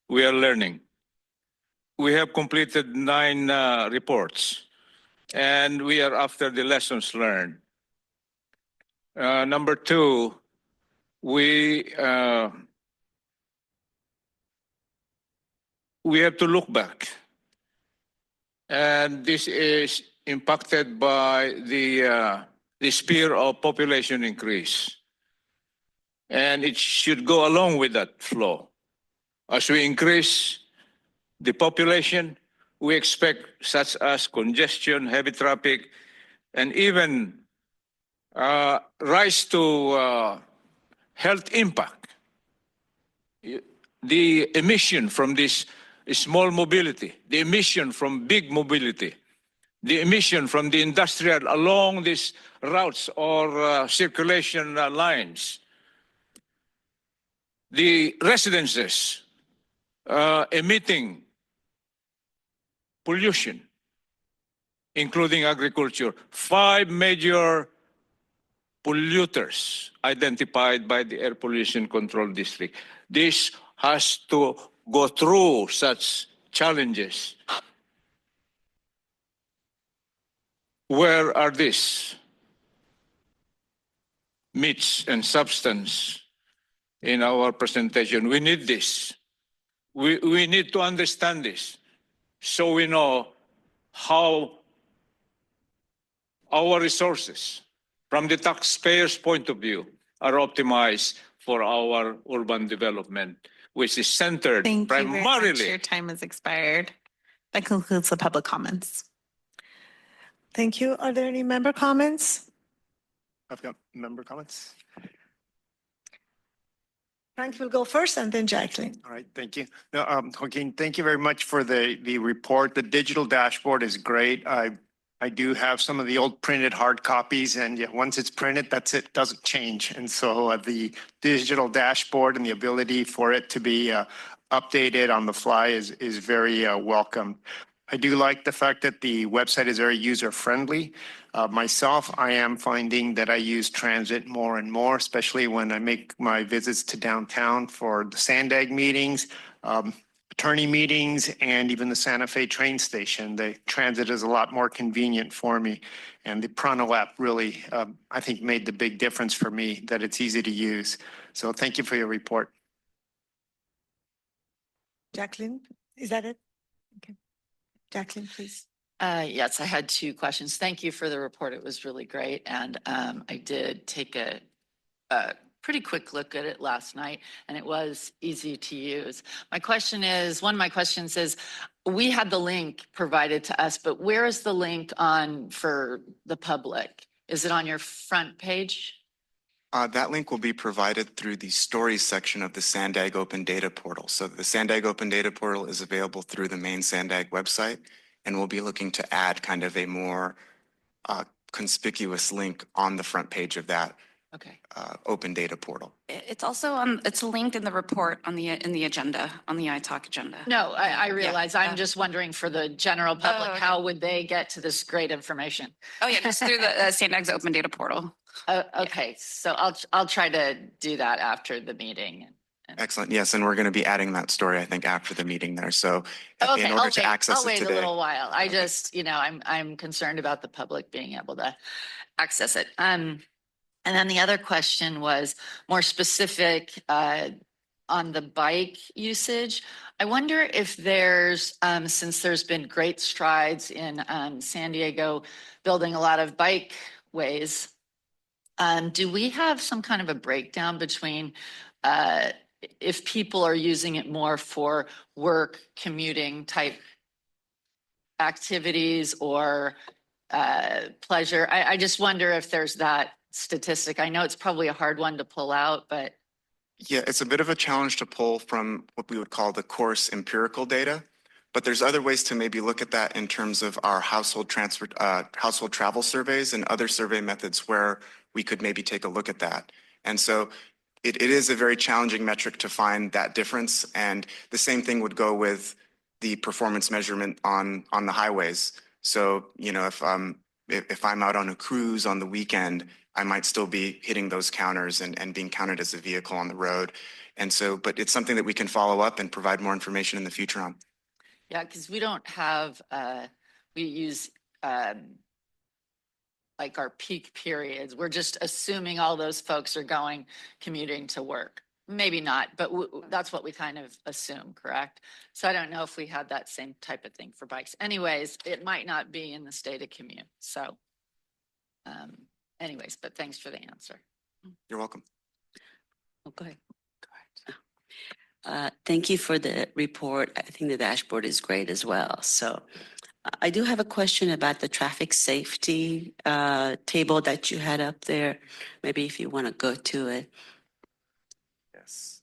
We are learning. We have completed 9 reports, and we are after the lessons learned. Number 2, we have to look back. And this is impacted by the sphere of population increase. And it should go along with that flow. As we increase the population, we expect such as congestion, heavy traffic, and even rise to health impact. The emission from this small mobility, the emission from big mobility, the emission from the industrial along these routes or circulation lines, the residences emitting pollution, including agriculture. 5 major polluters identified by the Air Pollution Control District. This has to go through such challenges. Where are these meats and substance in our presentation? We need this. We need to understand this so we know how our resources from the taxpayer's point of view are optimized for our urban development, which is centered primarily. Thank you very much. Your time has expired. That concludes the public comments. Thank you. Are there any member comments? I've got member comments. Frank will go first and then Jacqueline. All right, thank you. No, Joaquin, thank you very much for the report. The digital dashboard is great. I do have some of the old printed hard copies, and yeah, once it's printed, that's it, doesn't change. And so the digital dashboard and the ability for it to be updated on the fly is very welcome. I do like the fact that the website is very user-friendly. Myself, I am finding that I use transit more and more, especially when I make my visits to downtown for the SANDAG meetings, attorney meetings, and even the Santa Fe train station. The transit is a lot more convenient for me. And the Prano app really, I think, made the big difference for me, that it's easy to use. So thank you for your report. Jacqueline, is that it? Okay. Jacqueline, please. Yes, I had 2 questions. Thank you for the report. It was really great. And I did take a pretty quick look at it last night, and it was easy to use. My question is, one of my questions is, we had the link provided to us, but where is the link on for the public? Is it on your front page? That link will be provided through the stories section of the SANDAG Open Data Portal. So the SANDAG Open Data Portal is available through the main SANDAG website, and we'll be looking to add kind of a more conspicuous link on the front page of that Okay. Open Data Portal. It's also on, it's linked in the report on the, in the agenda, on the iTalk agenda. No, I Yeah. realize. I'm just wondering for the general public, okay. how would they get to this great information? Oh yeah, just through the SANDAG's open data portal. Okay, so I'll try to do that after the meeting. Excellent. Yes, and we're going to be adding that story, I think, after the meeting there. So Okay, in order to access I'll it wait today. a little while. I just, I'm concerned about the public being able to access it. And then the other question was more specific on the bike usage. I wonder if there's, since there's been great strides in San Diego building a lot of bike ways, do we have some kind of a breakdown between if people are using it more for work, commuting type activities or pleasure? I just wonder if there's that statistic. I know it's probably a hard one to pull out, but. Yeah, it's a bit of a challenge to pull from what we would call the coarse empirical data, but there's other ways to maybe look at that in terms of our household travel surveys and other survey methods where we could maybe take a look at that. And so it is a very challenging metric to find that difference. And the same thing would go with the performance measurement on the highways. So, if I'm out on a cruise on the weekend, I might still be hitting those counters and being counted as a vehicle on the road. And so, but it's something that we can follow up and provide more information in the future on. Yeah, because we don't have, we use like our peak periods. We're just assuming all those folks are commuting to work. Maybe not, but that's what we kind of assume, correct? So I don't know if we had that same type of thing for bikes. Anyways, it might not be in the state of commute. So anyways, but thanks for the answer. You're welcome. Oh, go ahead. Thank you for the report. I think the dashboard is great as well. So I do have a question about the traffic safety table that you had up there. Maybe if you want to go to it. Yes.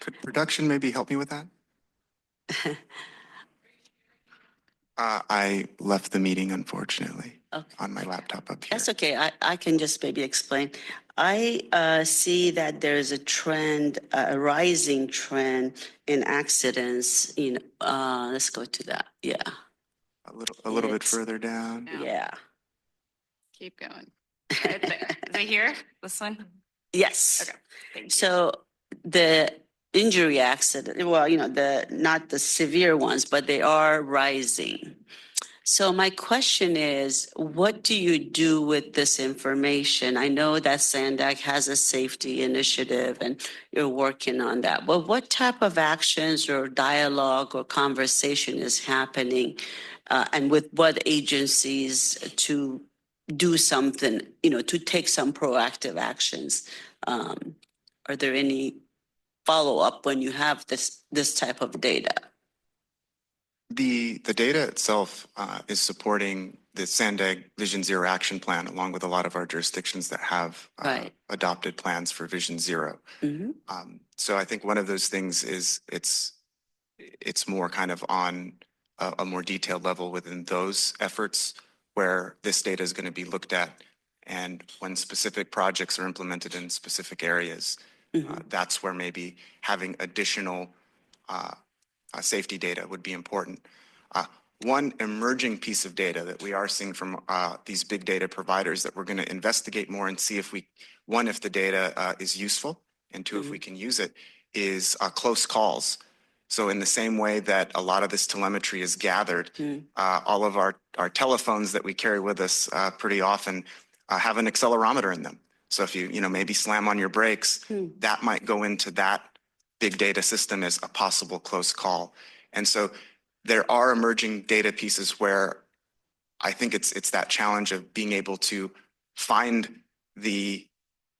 Could production maybe help me with that? I left the meeting, unfortunately, on my laptop up here. That's okay. I can just maybe explain. I see that there's a trend, a rising trend in accidents. Let's go to that. Yeah. A little bit further down. Yeah. Keep going. Right there. Is it here? This one? Yes. Okay. Thank you. So the injury accident, well, not the severe ones, but they are rising. So my question is, what do you do with this information? I know that SANDAG has a safety initiative and you're working on that. But what type of actions or dialogue or conversation is happening and with what agencies to do something, to take some proactive actions? Are there any follow-up when you have this type of data? The data itself is supporting the SANDAG Vision Zero Action Plan, along with a lot of our jurisdictions that have adopted plans for Vision Zero. Mm-hmm. So I think one of those things is it's more kind of on a more detailed level within those efforts where this data is going to be looked at. And when specific projects are implemented in specific areas, that's where maybe having additional safety data would be important. One emerging piece of data that we are seeing from these big data providers that we're going to investigate more and see if if the data is useful, and two, if we can use it, is close calls. So in the same way that a lot of this telemetry is gathered, all of our telephones that we carry with us pretty often have an accelerometer in them. So if you maybe slam on your brakes, that might go into that big data system as a possible close call. And so there are emerging data pieces where I think it's that challenge of being able to find the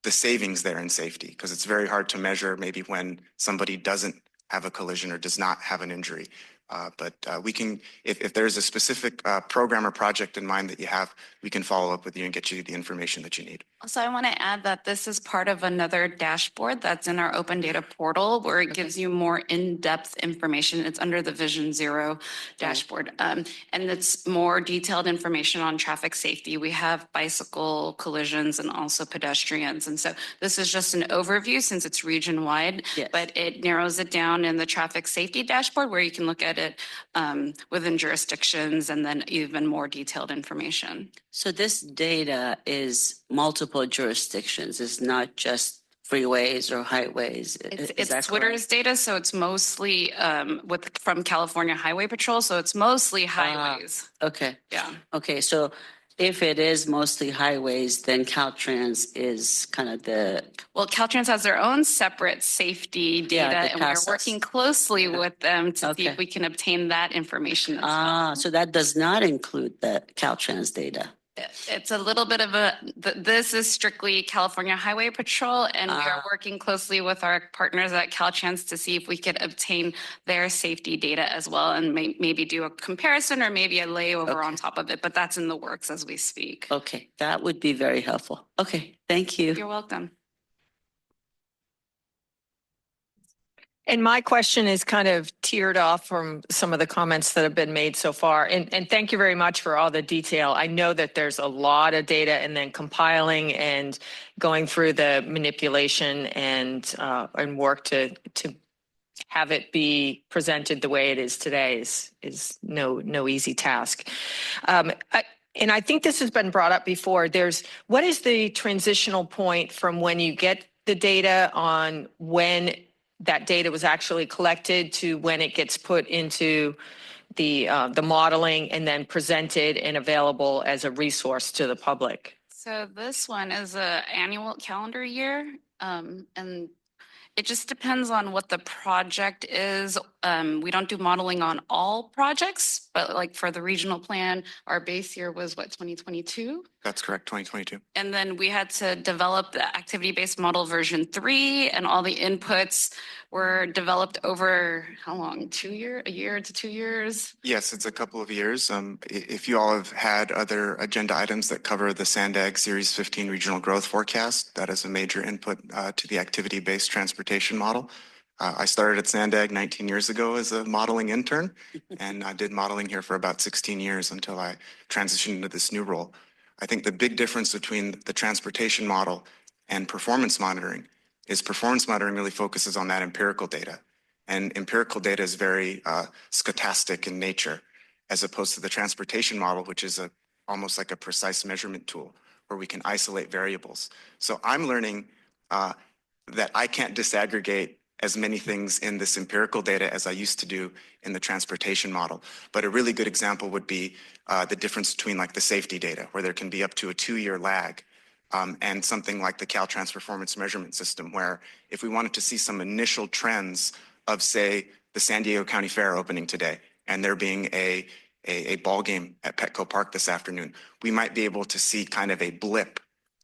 savings there in safety, because it's very hard to measure maybe when somebody doesn't have a collision or does not have an injury. But we can, if there's a specific program or project in mind that you have, we can follow up with you and get you the information that you need. Also, I want to add that this is part of another dashboard that's in our open data portal where it gives you more in-depth information. It's under the Vision Zero dashboard. And it's more detailed information on traffic safety. We have bicycle collisions and also pedestrians. And so this is just an overview since it's region-wide, Yes. but it narrows it down in the traffic safety dashboard where you can look at it within jurisdictions and then even more detailed information. So this data is multiple jurisdictions. It's not just freeways or highways. Is It's that Twitter's data, so it's mostly from California Highway Patrol, so it's mostly highways. correct? Okay. Yeah. Okay. So if it is mostly highways, then Caltrans is kind of the, Well, Caltrans has their own separate safety data, Yeah, the and we're process. working closely with them to see Okay. if we can obtain that information as well. so that does not include the Caltrans data. It's a little bit of this is strictly California Highway Patrol, and we are working closely with our partners at Caltrans to see if we could obtain their safety data as well and maybe do a comparison or maybe a layover on top of it, but that's in the works as we speak. Okay, that would be very helpful. Okay, thank you. You're welcome. And my question is kind of tiered off from some of the comments that have been made so far. And thank you very much for all the detail. I know that there's a lot of data and then compiling and going through the manipulation and work to have it be presented the way it is today is no easy task. And I think this has been brought up before. What is the transitional point from when you get the data on when that data was actually collected to when it gets put into the modeling and then presented and available as a resource to the public? So this one is a annual calendar year, and it just depends on what the project is. We don't do modeling on all projects, but like for the regional plan, our base year was what, 2022? That's correct, 2022. And then we had to develop the activity-based model version 3, and all the inputs were developed over how long? A year to 2 years? Yes, it's a couple of years. If you all have had other agenda items that cover the SANDAG Series 15 Regional Growth Forecast, that is a major input to the activity-based transportation model. I started at SANDAG 19 years ago as a modeling intern, and I did modeling here for about 16 years until I transitioned into this new role. I think the big difference between the transportation model and performance monitoring is performance monitoring really focuses on that empirical data. And empirical data is very stochastic in nature, as opposed to the transportation model, which is almost like a precise measurement tool where we can isolate variables. So I'm learning that I can't disaggregate as many things in this empirical data as I used to do in the transportation model. But a really good example would be the difference between like the safety data, where there can be up to a 2-year lag, and something like the Caltrans Performance Measurement System, where if we wanted to see some initial trends of, say, the San Diego County Fair opening today, and there being a ball game at Petco Park this afternoon, we might be able to see kind of a blip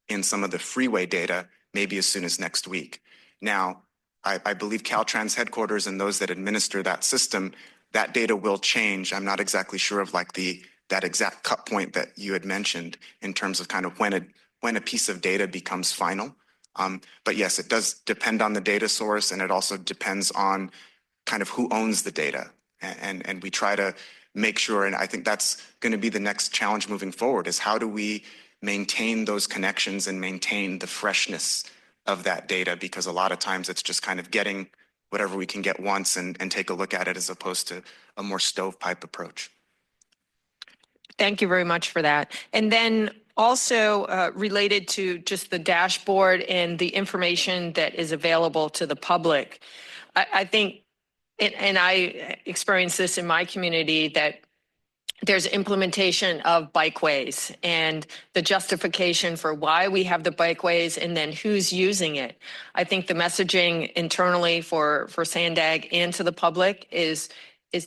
in some of the freeway data maybe as soon as next week. Now, I believe Caltrans headquarters and those that administer that system, that data will change. I'm not exactly sure of like that exact cut point that you had mentioned in terms of kind of when a piece of data becomes final. But yes, it does depend on the data source, and it also depends on kind of who owns the data. And we try to make sure, and I think that's going to be the next challenge moving forward, is how do we maintain those connections and maintain the freshness of that data, because a lot of times it's just kind of getting whatever we can get once and take a look at it, as opposed to a more stovepipe approach. Thank you very much for that. And then also related to just the dashboard and the information that is available to the public, I think, and I experienced this in my community, that there's implementation of bikeways and the justification for why we have the bikeways and then who's using it. I think the messaging internally for SANDAG and to the public is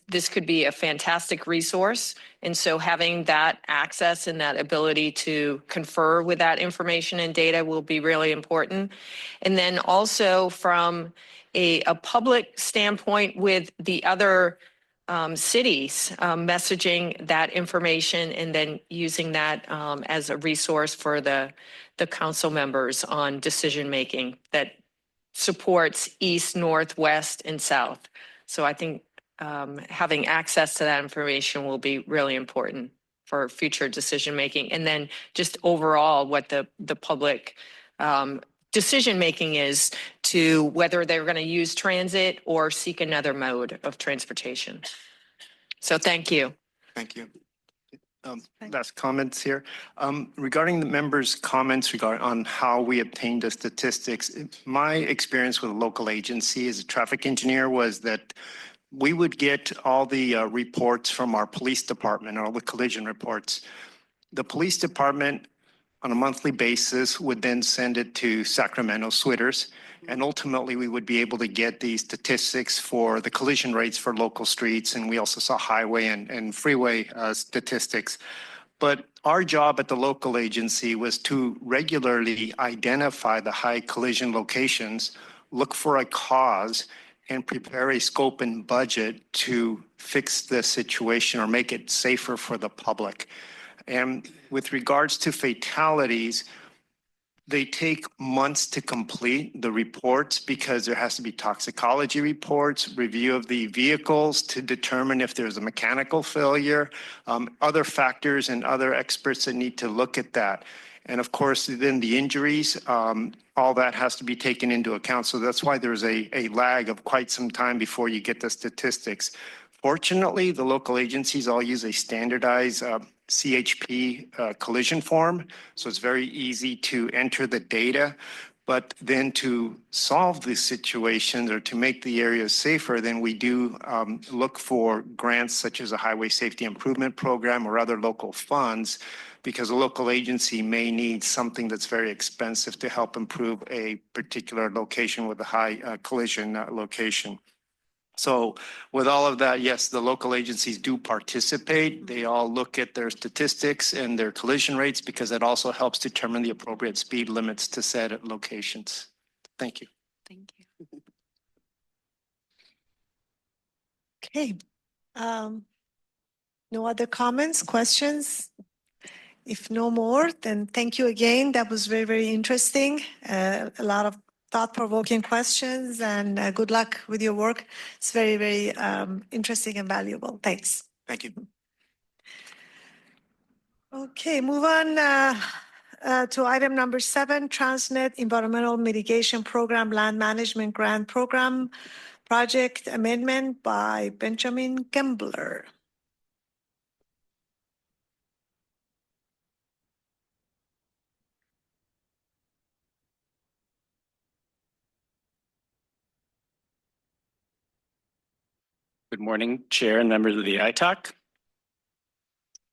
this could be a fantastic resource. And so having that access and that ability to confer with that information and data will be really important. And then also from a public standpoint with the other cities messaging that information and then using that as a resource for the council members on decision making that supports east, north, west, and south. So I think having access to that information will be really important for future decision making. And then just overall what the public decision making is to whether they're going to use transit or seek another mode of transportation. So thank you. Thank you. Last comments here. Regarding the members' comments on how we obtained the statistics, my experience with a local agency as a traffic engineer was that we would get all the reports from our police department, all the collision reports. The police department on a monthly basis would then send it to Sacramento Switters, and ultimately we would be able to get the statistics for the collision rates for local streets, and we also saw highway and freeway statistics. But our job at the local agency was to regularly identify the high collision locations, look for a cause, and prepare a scope and budget to fix the situation or make it safer for the public. And with regards to fatalities, they take months to complete the reports because there has to be toxicology reports, review of the vehicles to determine if there's a mechanical failure, other factors and other experts that need to look at that. And of course, then the injuries, all that has to be taken into account. So that's why there's a lag of quite some time before you get the statistics. Fortunately, the local agencies all use a standardized CHP collision form, so it's very easy to enter the data. But then to solve these situations or to make the areas safer, then we do look for grants such as a Highway Safety Improvement Program or other local funds, because a local agency may need something that's very expensive to help improve a particular location with a high collision location. So with all of that, yes, the local agencies do participate. They all look at their statistics and their collision rates because it also helps determine the appropriate speed limits to set at locations. Thank you. Thank you. Okay. No other comments, questions? If no more, then thank you again. That was very, very interesting. A lot of thought-provoking questions, and good luck with your work. It's very, very interesting and valuable. Thanks. Thank you. Okay, move on to item number 7, TransNet Environmental Mitigation Program Land Management Grant Program Project Amendment by Benjamin Gambler. Good morning, Chair and members of the ITAC.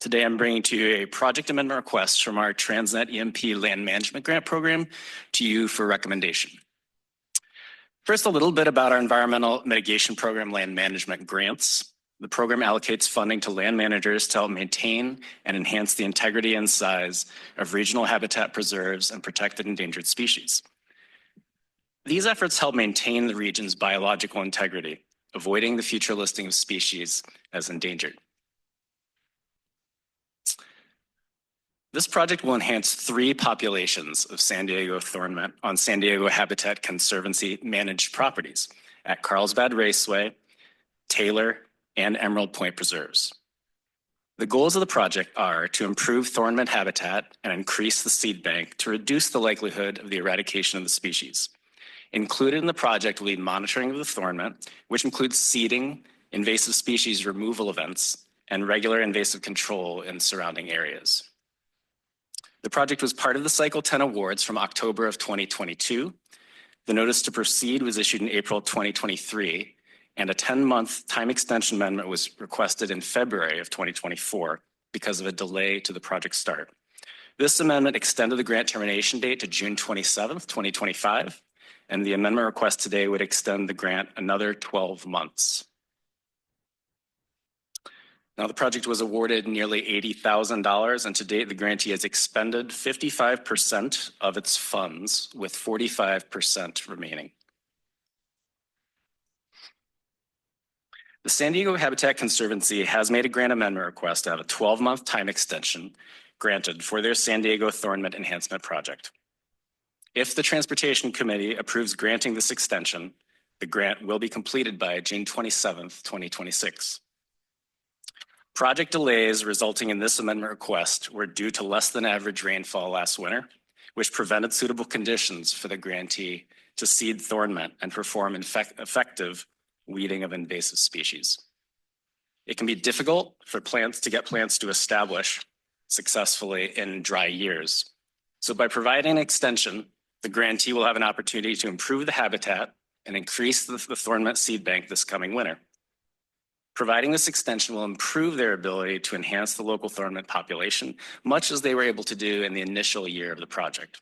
Today I'm bringing to you a project amendment request from our TransNet EMP Land Management Grant Program to you for recommendation. First, a little bit about our Environmental Mitigation Program Land Management Grants. The program allocates funding to land managers to help maintain and enhance the integrity and size of regional habitat preserves and protected endangered species. These efforts help maintain the region's biological integrity, avoiding the future listing of species as endangered. This project will enhance 3 populations of San Diego thornment on San Diego Habitat Conservancy managed properties at Carlsbad Raceway, Taylor, and Emerald Point Preserves. The goals of the project are to improve thornment habitat and increase the seed bank to reduce the likelihood of the eradication of the species. Included in the project will be monitoring of the thornment, which includes seeding, invasive species removal events, and regular invasive control in surrounding areas. The project was part of the Cycle 10 awards from October of 2022. The notice to proceed was issued in April 2023, and a 10-month time extension amendment was requested in February of 2024 because of a delay to the project start. This amendment extended the grant termination date to June 27th, 2025, and the amendment request today would extend the grant another 12 months. Now, the project was awarded nearly $80,000, and to date, the grantee has expended 55% of its funds, with 45% remaining. The San Diego Habitat Conservancy has made a grant amendment request to have a 12-month time extension granted for their San Diego Thornment Enhancement Project. If the Transportation Committee approves granting this extension, the grant will be completed by June 27th, 2026. Project delays resulting in this amendment request were due to less than average rainfall last winter, which prevented suitable conditions for the grantee to seed thornment and perform effective weeding of invasive species. It can be difficult for plants to get plants to establish successfully in dry years. So by providing an extension, the grantee will have an opportunity to improve the habitat and increase the thornment seed bank this coming winter. Providing this extension will improve their ability to enhance the local thornment population, much as they were able to do in the initial year of the project.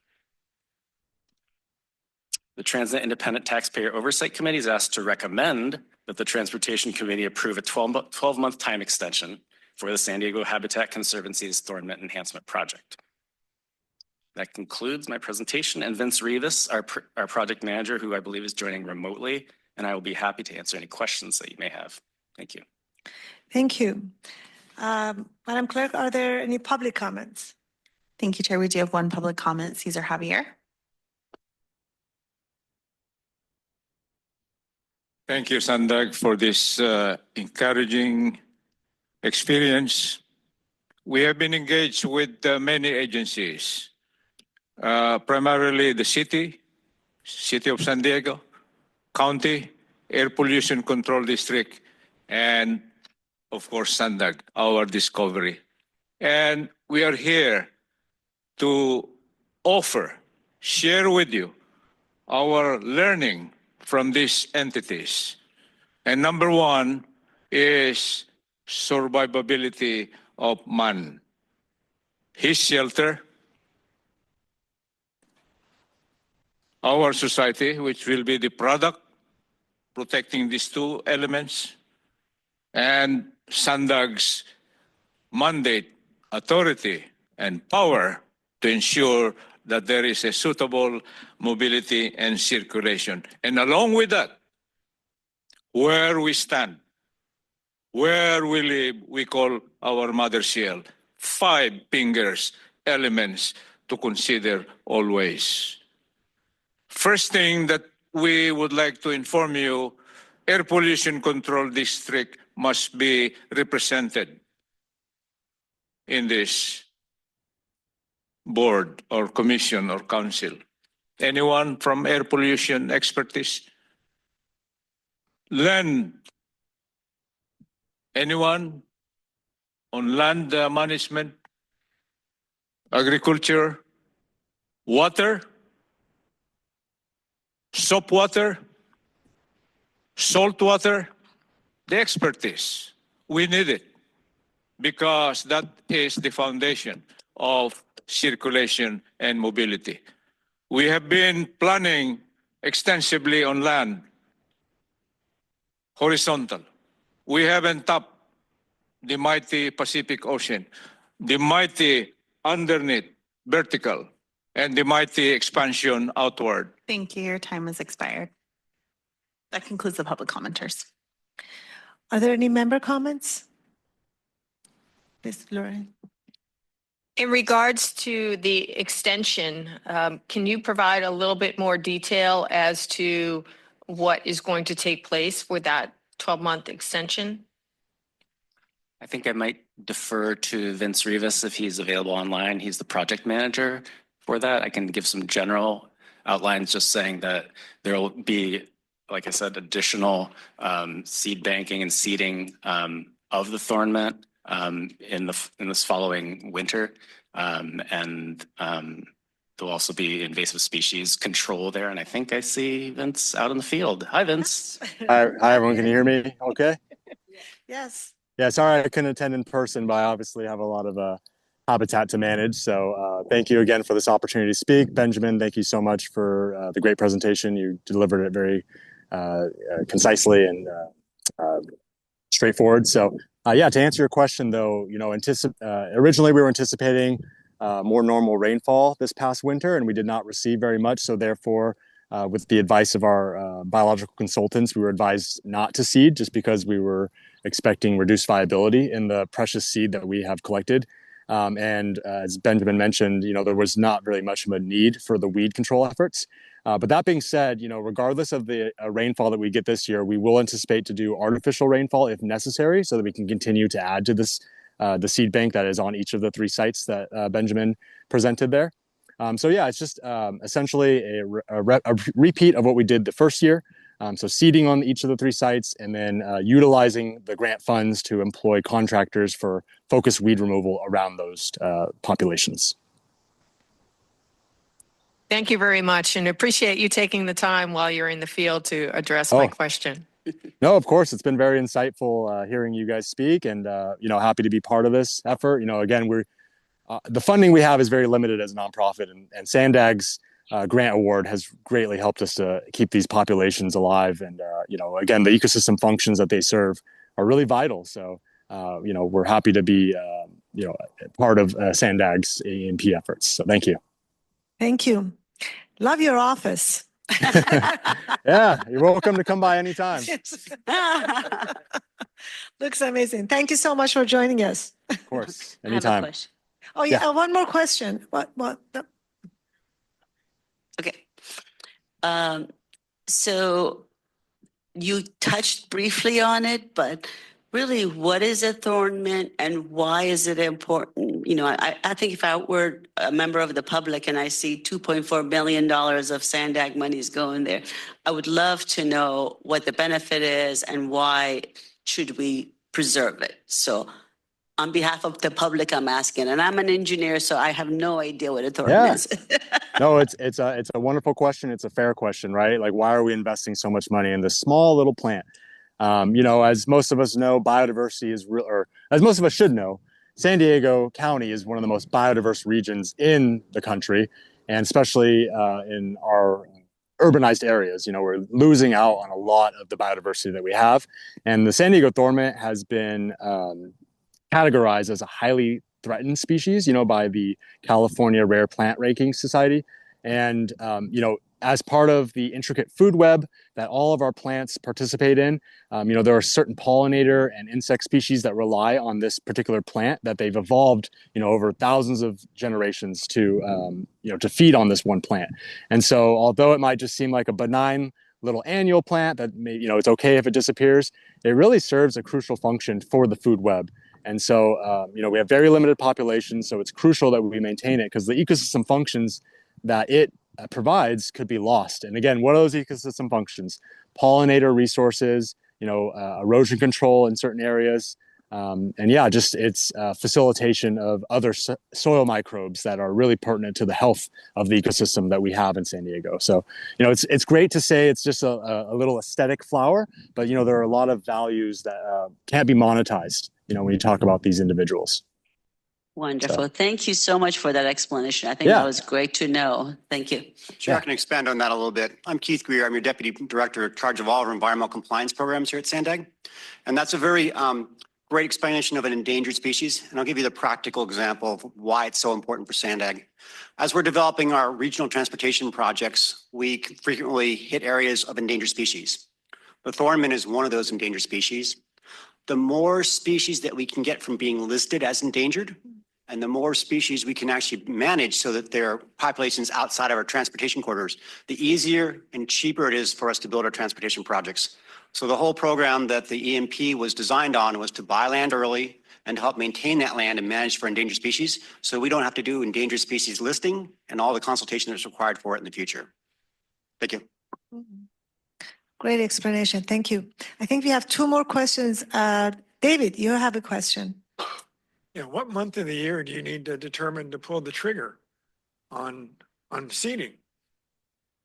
The TransNet Independent Taxpayer Oversight Committee is asked to recommend that the Transportation Committee approve a 12-month time extension for the San Diego Habitat Conservancy's Thornment Enhancement Project. That concludes my presentation, and Vince Rivas, our project manager, who I believe is joining remotely, and I will be happy to answer any questions that you may have. Thank you. Thank you. Madam Clerk, are there any public comments? Thank you, Chair. We do have one public comment, Cesar Javier. Thank you, SANDAG, for this encouraging experience. We have been engaged with many agencies, primarily the city of San Diego, county, air pollution control district, and of course, SANDAG, our discovery. And we are here to share with you our learning from these entities. And number one is survivability of man. His shelter, our society, which will be the product protecting these two elements, and SANDAG's mandate, authority, and power to ensure that there is a suitable mobility and circulation. And along with that, where we stand, where we live, we call our mother shell. 5 fingers, elements to consider always. First thing that we would like to inform you, air pollution control district must be represented in this board or commission or council. Anyone from air pollution expertise? Land. Anyone on land management, agriculture, water, soap water, salt water? The expertise. We need it because that is the foundation of circulation and mobility. We have been planning extensively on land, horizontal. We haven't tapped the mighty Pacific Ocean, the mighty underneath, vertical, and the mighty expansion outward. Thank you. Your time has expired. That concludes the public commenters. Are there any member comments? Ms. Lauren. In regards to the extension, can you provide a little bit more detail as to what is going to take place for that 12-month extension? I think I might defer to Vince Rivas if he's available online. He's the project manager for that. I can give some general outlines, just saying that there will be, like I said, additional seed banking and seeding of the thornment in this following winter, and there'll also be invasive species control there. And I think I see Vince out in the field. Hi, Vince. Hi, everyone. Can you hear me? Okay. Yes. Yeah. Sorry I couldn't attend in person, but I obviously have a lot of habitat to manage. So thank you again for this opportunity to speak. Benjamin, thank you so much for the great presentation. You delivered it very concisely and straightforward. So yeah, to answer your question though, originally we were anticipating more normal rainfall this past winter, and we did not receive very much. So therefore, with the advice of our biological consultants, we were advised not to seed, just because we were expecting reduced viability in the precious seed that we have collected. And as Benjamin mentioned, there was not very much of a need for the weed control efforts. But that being said, regardless of the rainfall that we get this year, we will anticipate to do artificial rainfall if necessary so that we can continue to add to this the seed bank that is on each of the 3 sites that Benjamin presented there. So yeah, it's just essentially a repeat of what we did the first year. So seeding on each of the 3 sites and then utilizing the grant funds to employ contractors for focused weed removal around those populations. Thank you very much, and appreciate you taking the time while you're in the field to address my question. No, of course, it's been very insightful hearing you guys speak, and happy to be part of this effort. Again, the funding we have is very limited as a nonprofit, and SANDAG's grant award has greatly helped us to keep these populations alive. And again, the ecosystem functions that they serve are really vital. So we're happy to be part of SANDAG's E&P efforts. So thank you. Thank you. Love your office. Yeah, you're welcome to come by anytime. Looks amazing. Thank you so much for joining us. Of course, anytime. I have a question. Oh yeah, one more question. What? Okay. So you touched briefly on it, but really, what is atthornment and why is it important? I think if I were a member of the public and I see $2.4 billion of SANDAG monies going there, I would love to know what the benefit is and why should we preserve it. So on behalf of the public, I'm asking, and I'm an engineer, so I have no idea what atthorment is. No, it's a wonderful question. It's a fair question, right? Like, why are we investing so much money in this small little plant? As most of us know, biodiversity is real, or as most of us should know, San Diego County is one of the most biodiverse regions in the country, and especially in our urbanized areas. We're losing out on a lot of the biodiversity that we have, and the San Diego thornment has been categorized as a highly threatened species, by the California Rare Plant Ranking Society. And, as part of the intricate food web that all of our plants participate in, there are certain pollinator and insect species that rely on this particular plant that they've evolved, over thousands of generations to feed on this one plant. And so although it might just seem like a benign little annual plant that it's okay if it disappears, it really serves a crucial function for the food web. And so, we have very limited populations, so it's crucial that we maintain it because the ecosystem functions that it provides could be lost. And again, what are those ecosystem functions? Pollinator resources, erosion control in certain areas. It's facilitation of other soil microbes that are really pertinent to the health of the ecosystem that we have in San Diego. So, it's great to say it's just a little aesthetic flower, but, there are a lot of values that can't be monetized, when you talk about these individuals. Wonderful. Thank you so much for that explanation. I think that was great to know. Thank you. Sure, I can expand on that a little bit. I'm Keith Greer. I'm your Deputy Director in charge of all of our environmental compliance programs here at SANDAG. And that's a very great explanation of an endangered species. And I'll give you the practical example of why it's so important for SANDAG. As we're developing our regional transportation projects, we frequently hit areas of endangered species. The thornman is one of those endangered species. The more species that we can get from being listed as endangered, and the more species we can actually manage so that there are populations outside of our transportation corridors, the easier and cheaper it is for us to build our transportation projects. So the whole program that the EMP was designed on was to buy land early and to help maintain that land and manage for endangered species, so we don't have to do endangered species listing and all the consultation that's required for it in the future. Thank you. Great explanation. Thank you. I think we have 2 more questions. David, you have a question. Yeah, what month of the year do you need to determine to pull the trigger on seeding?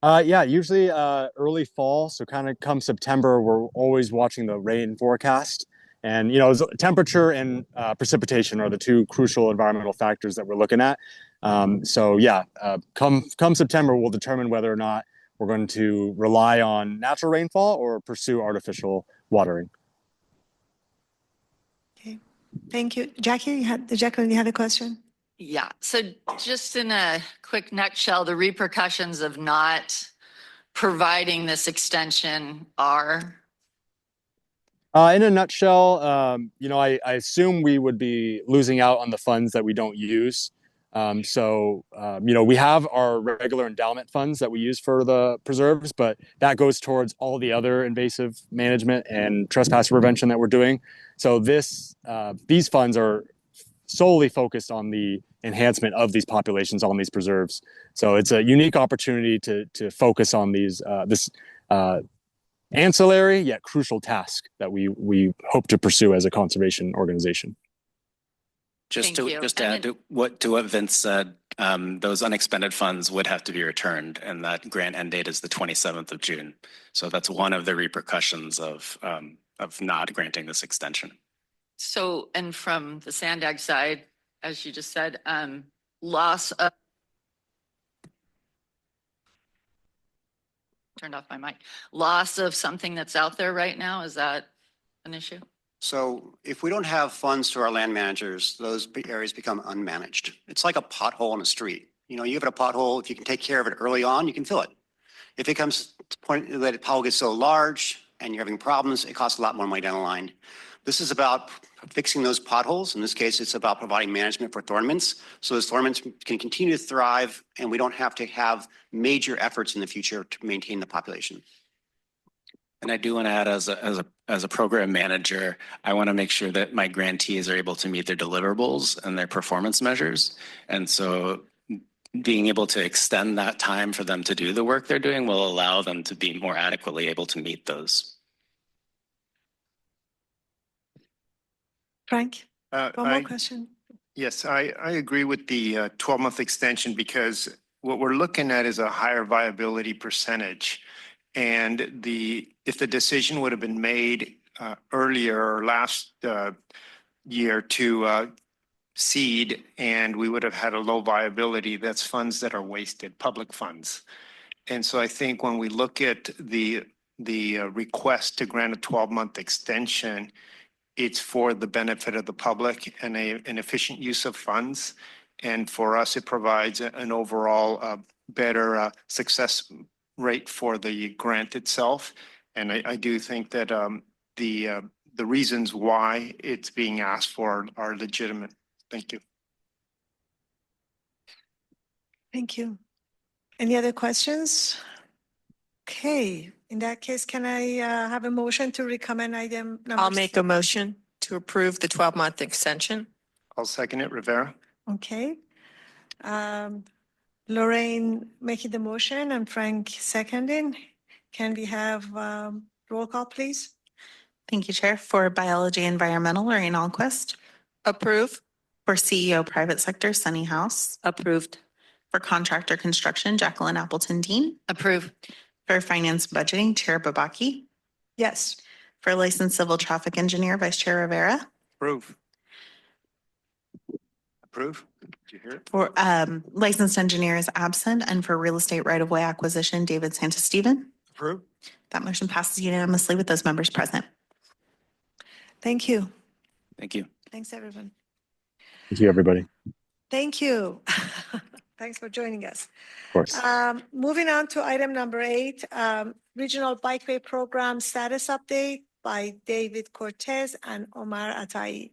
Usually early fall. So kind of come September, we're always watching the rain forecast. And, temperature and precipitation are the 2 crucial environmental factors that we're looking at. Come September, we'll determine whether or not we're going to rely on natural rainfall or pursue artificial watering. Okay, thank you. Jacqueline, you had a question? Yeah, so just in a quick nutshell, the repercussions of not providing this extension are? In a nutshell, I assume we would be losing out on the funds that we don't use. We have our regular endowment funds that we use for the preserves, but that goes towards all the other invasive management and trespass prevention that we're doing. So these funds are solely focused on the enhancement of these populations on these preserves. So it's a unique opportunity to focus on this ancillary yet crucial task that we hope to pursue as a conservation organization. Just Thank to you. just add to what Vince said, those unexpended funds would have to be returned, and that grant end date is the 27th of June. So that's one of the repercussions of not granting this extension. So, and from the SANDAG side, as you just said, loss of, turned off my mic, loss of something that's out there right now, is that an issue? So if we don't have funds to our land managers, those areas become unmanaged. It's like a pothole in a street. You have a pothole, if you can take care of it early on, you can fill it. If it comes to the point that the pothole gets so large and you're having problems, it costs a lot more money down the line. This is about fixing those potholes. In this case, it's about providing management for thornments. So those thornments can continue to thrive and we don't have to have major efforts in the future to maintain the population. And I do want to add, as a program manager, I want to make sure that my grantees are able to meet their deliverables and their performance measures. And so being able to extend that time for them to do the work they're doing will allow them to be more adequately able to meet those. Frank, one more question. Yes, I agree with the 12-month extension because what we're looking at is a higher viability percentage. And if the decision would have been made earlier or last year to seed, and we would have had a low viability, that's funds that are wasted, public funds. And so I think when we look at the request to grant a 12-month extension, it's for the benefit of the public and an efficient use of funds. And for us, it provides an overall better success rate for the grant itself. And I do think that the reasons why it's being asked for are legitimate. Thank you. Thank you. Any other questions? Okay, in that case, can I have a motion to recommend item number? I'll make a motion to approve the 12-month extension. I'll second it, Rivera. Okay. Lorraine making the motion and Frank seconding. Can we have roll call, please? Thank you, Chair. For Biology Environmental, Lorraine Alquist. Approve. For CEO Private Sector, Sunny House. Approved. For Contractor Construction, Jacqueline Appleton Dean. Approve. For Finance Budgeting, Chair Babaki. Yes. For Licensed Civil Traffic Engineer, Vice Chair Rivera. Approve. Approve. Did you hear it? For Licensed Engineer is absent, and for Real Estate Right-of-Way Acquisition, David Santasteven. Approve. That motion passes unanimously with those members present. Thank you. Thank you. Thanks, everyone. Thank you, everybody. Thank you. Thanks for joining us. Of course. Moving on to item number 8, Regional Bikeway Program Status Update by David Cortez and Omar Atai.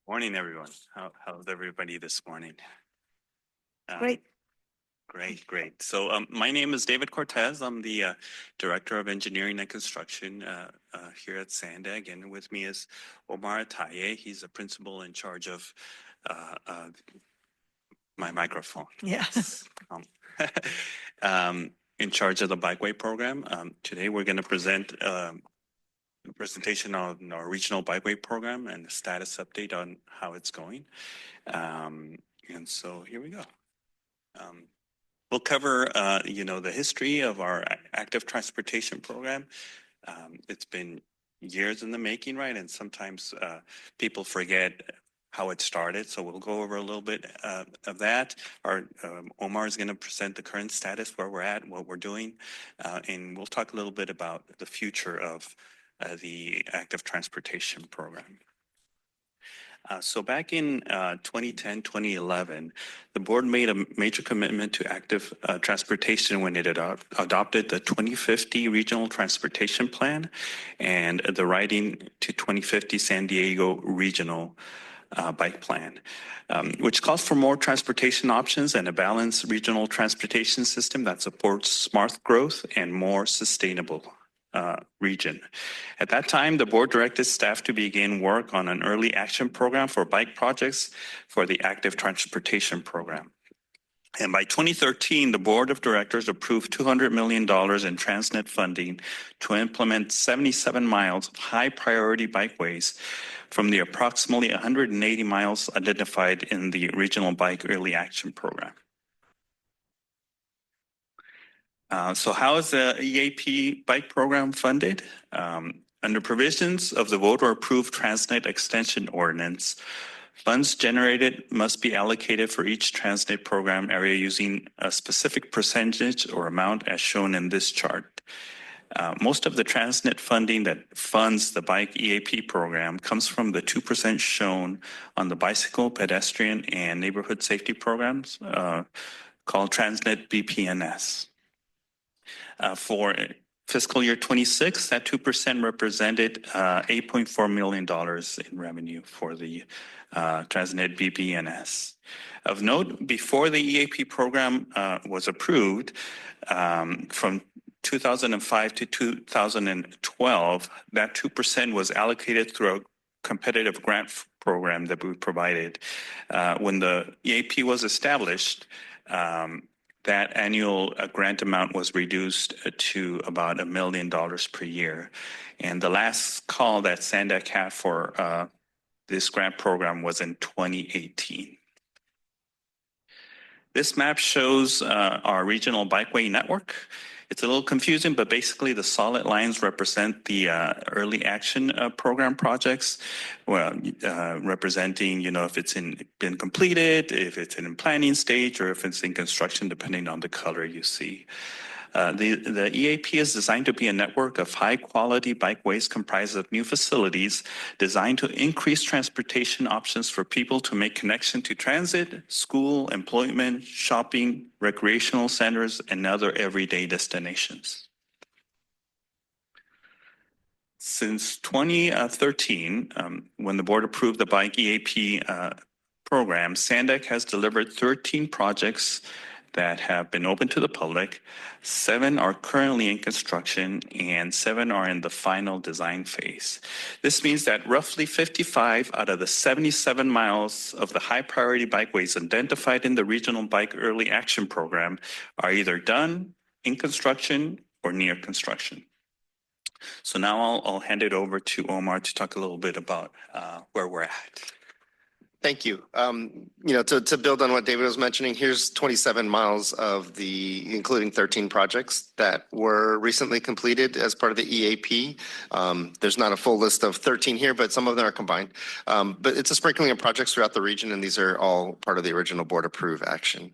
Morning, everyone. How's everybody this morning? Great. Great. So my name is David Cortez. I'm the Director of Engineering and Construction here at SANDAG, and with me is Omar Ataye. He's a principal in charge of my microphone. Yes. In charge of the bikeway program. Today we're going to present a presentation on our regional bikeway program and the status update on how it's going. And so here we go. We'll cover, the history of our active transportation program. It's been, years in the making, right? And sometimes people forget how it started. So we'll go over a little bit of that. Our Omar is going to present the current status, where we're at, what we're doing, and we'll talk a little bit about the future of the active transportation program. So back in 2010, 2011, the board made a major commitment to active transportation when it adopted the 2050 Regional Transportation Plan and the Riding to 2050 San Diego Regional Bike Plan, which calls for more transportation options and a balanced regional transportation system that supports smart growth and more sustainable region. At that time, the board directed staff to begin work on an early action program for bike projects for the active transportation program. And by 2013, the board of directors approved $200 million in TransNet funding to implement 77 miles of high priority bikeways from the approximately 180 miles identified in the Regional Bike Early Action Program. So how is the EAP bike program funded? Under provisions of the voter-approved TransNet extension ordinance, funds generated must be allocated for each TransNet program area using a specific percentage or amount as shown in this chart. Most of the TransNet funding that funds the bike EAP program comes from the 2% shown on the bicycle, pedestrian, and neighborhood safety programs called TransNet BPNS. For fiscal year 26, that 2% represented $8.4 million in revenue for the TransNet BPNS. Of note, before the EAP program was approved, from 2005 to 2012, that 2% was allocated through a competitive grant program that we provided. When the EAP was established, that annual grant amount was reduced to about $1 million per year. And the last call that SANDAG had for this grant program was in 2018. This map shows our regional bikeway network. It's a little confusing, but basically the solid lines represent the early action program projects, well, representing, you know, if it's been completed, if it's in planning stage, or if it's in construction, depending on the color you see. The EAP is designed to be a network of high-quality bikeways comprised of new facilities designed to increase transportation options for people to make connection to transit, school, employment, shopping, recreational centers, and other everyday destinations. Since 2013, when the board approved the bike EAP program, SANDAG has delivered 13 projects that have been open to the public. 7 are currently in construction and 7 are in the final design phase. This means that roughly 55 out of the 77 miles of the high priority bikeways identified in the Regional Bike Early Action Program are either done, in construction, or near construction. So now I'll hand it over to Omar to talk a little bit about where we're at. Thank you. To build on what David was mentioning, here's 27 miles of including 13 projects that were recently completed as part of the EAP. There's not a full list of 13 here, but some of them are combined. But it's a sprinkling of projects throughout the region, and these are all part of the original board approved action.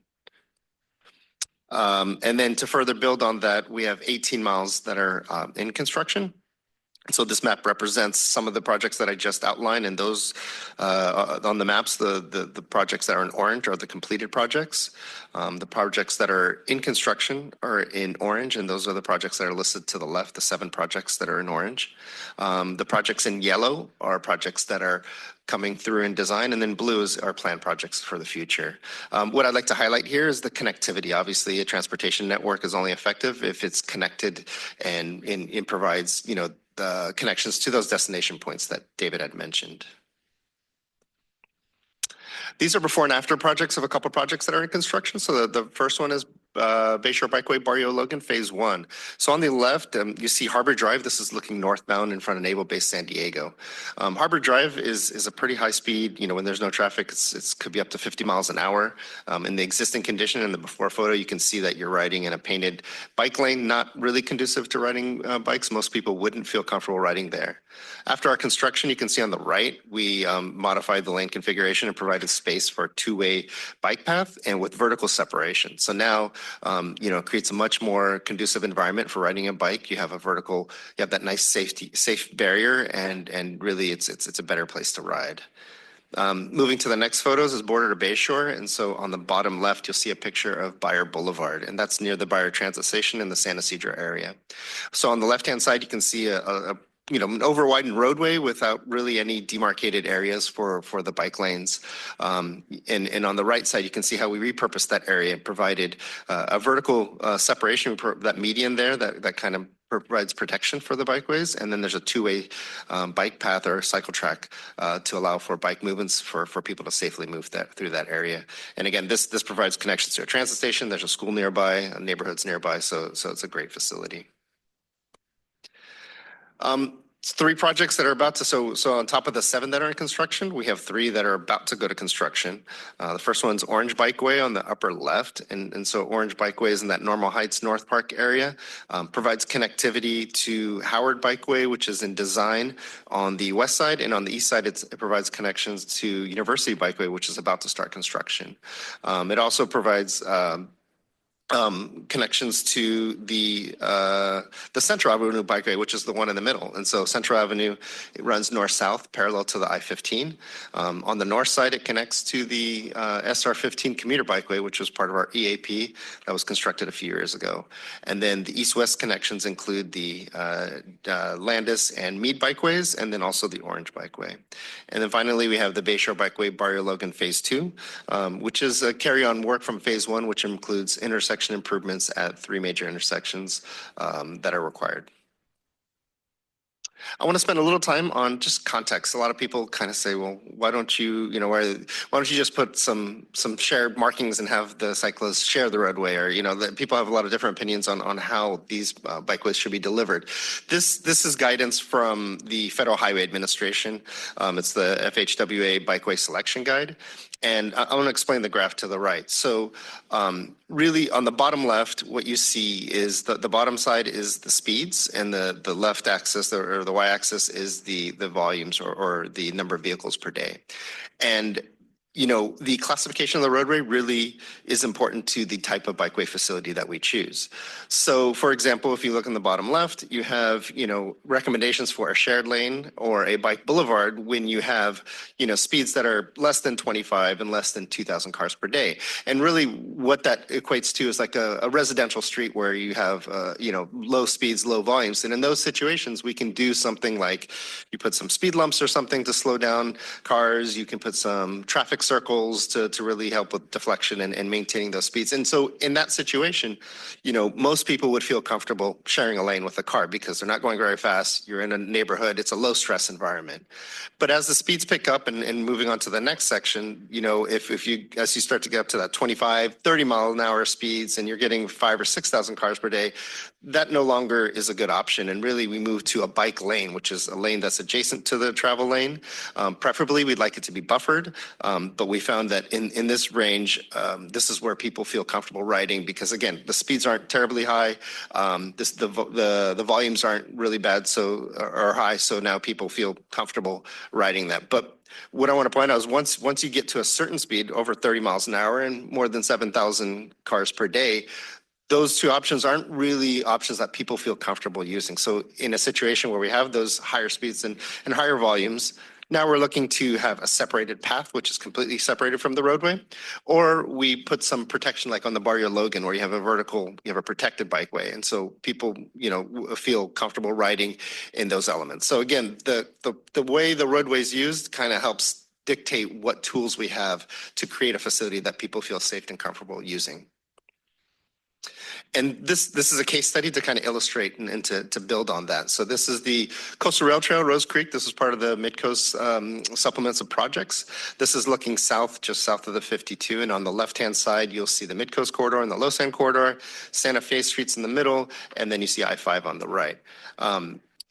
And then to further build on that, we have 18 miles that are in construction. So this map represents some of the projects that I just outlined, and those on the maps, the projects that are in orange are the completed projects. The projects that are in construction are in orange, and those are the projects that are listed to the left, the 7 projects that are in orange. The projects in yellow are projects that are coming through in design, and then blue is our planned projects for the future. What I'd like to highlight here is the connectivity. Obviously, a transportation network is only effective if it's connected and it provides, the connections to those destination points that David had mentioned. These are before and after projects of a couple projects that are in construction. So the first one is Bayshore Bikeway, Barrio Logan, Phase 1. So on the left, you see Harbor Drive. This is looking northbound in front of Naval Base San Diego. Harbor Drive is a pretty high speed. When there's no traffic, it could be up to 50 miles an hour. In the existing condition in the before photo, you can see that you're riding in a painted bike lane, not really conducive to riding bikes. Most people wouldn't feel comfortable riding there. After our construction, you can see on the right, we modified the lane configuration and provided space for a two-way bike path and with vertical separation. So now, it creates a much more conducive environment for riding a bike. You have that nice safe barrier, and really it's a better place to ride. Moving to the next photos is Border to Bayshore. And so on the bottom left, you'll see a picture of Bayer Boulevard, and that's near the Bayer Transit Station in the San Ysidro area. So on the left-hand side, you can see an over-widened roadway without really any demarcated areas for the bike lanes. And on the right side, you can see how we repurposed that area and provided a vertical separation, that median there that kind of provides protection for the bikeways. And then there's a two-way bike path or cycle track to allow for bike movements for people to safely move through that area. And again, this provides connections to a transit station. There's a school nearby, neighborhoods nearby, so it's a great facility. Three projects that are about to, so on top of the 7 that are in construction, we have 3 that are about to go to construction. The first one's Orange Bikeway on the upper left. And so Orange Bikeway is in that Normal Heights North Park area, provides connectivity to Howard Bikeway, which is in design on the west side. And on the east side, it provides connections to University Bikeway, which is about to start construction. It also provides connections to the Central Avenue Bikeway, which is the one in the middle. And so Central Avenue, it runs north-south parallel to the I-15. On the north side, it connects to the SR-15 commuter bikeway, which was part of our EAP that was constructed a few years ago. And then the east-west connections include the Landis and Meade bikeways, and then also the Orange Bikeway. And then finally, we have the Bayshore Bikeway, Barrio Logan Phase 2, which is a carry-on work from Phase 1, which includes intersection improvements at 3 major intersections that are required. I want to spend a little time on just context. A lot of people kind of say, well, why don't you just put some shared markings and have the cyclists share the roadway? Or, people have a lot of different opinions on how these bikeways should be delivered. This is guidance from the Federal Highway Administration. It's the FHWA Bikeway Selection Guide. And I want to explain the graph to the right. So really on the bottom left, what you see is the bottom side is the speeds, and the left axis or the y-axis is the volumes or the number of vehicles per day. And the classification of the roadway really is important to the type of bikeway facility that we choose. So, for example, if you look in the bottom left, you have, recommendations for a shared lane or a bike boulevard when you have, speeds that are less than 25 and less than 2,000 cars per day. And really what that equates to is like a residential street where you have, low speeds, low volumes. And in those situations, we can do something like you put some speed lumps or something to slow down cars. You can put some traffic circles to really help with deflection and maintaining those speeds. And so in that situation, most people would feel comfortable sharing a lane with a car because they're not going very fast. You're in a neighborhood. It's a low stress environment. But as the speeds pick up and moving on to the next section, as you start to get up to that 25, 30 mile an hour speeds and you're getting 5,000 or 6,000 cars per day, that no longer is a good option. And really we move to a bike lane, which is a lane that's adjacent to the travel lane. Preferably, we'd like it to be buffered. But we found that in this range, this is where people feel comfortable riding because, again, the speeds aren't terribly high. The volumes aren't really bad or high, so now people feel comfortable riding that. But what I want to point out is once you get to a certain speed, over 30 miles an hour and more than 7,000 cars per day, those two options aren't really options that people feel comfortable using. So in a situation where we have those higher speeds and higher volumes, now we're looking to have a separated path, which is completely separated from the roadway, or we put some protection like on the Barrio Logan where you have a protected bikeway. And so people, feel comfortable riding in those elements. So again, the way the roadway is used kind of helps dictate what tools we have to create a facility that people feel safe and comfortable using. And this is a case study to kind of illustrate and to build on that. So this is the Coastal Rail Trail, Rose Creek. This is part of the Mid-Coast supplements of projects. This is looking south, just south of the 52. And on the left-hand side, you'll see the Mid-Coast Corridor and the Los Angeles Corridor, Santa Fe Street's in the middle, and then you see I-5 on the right.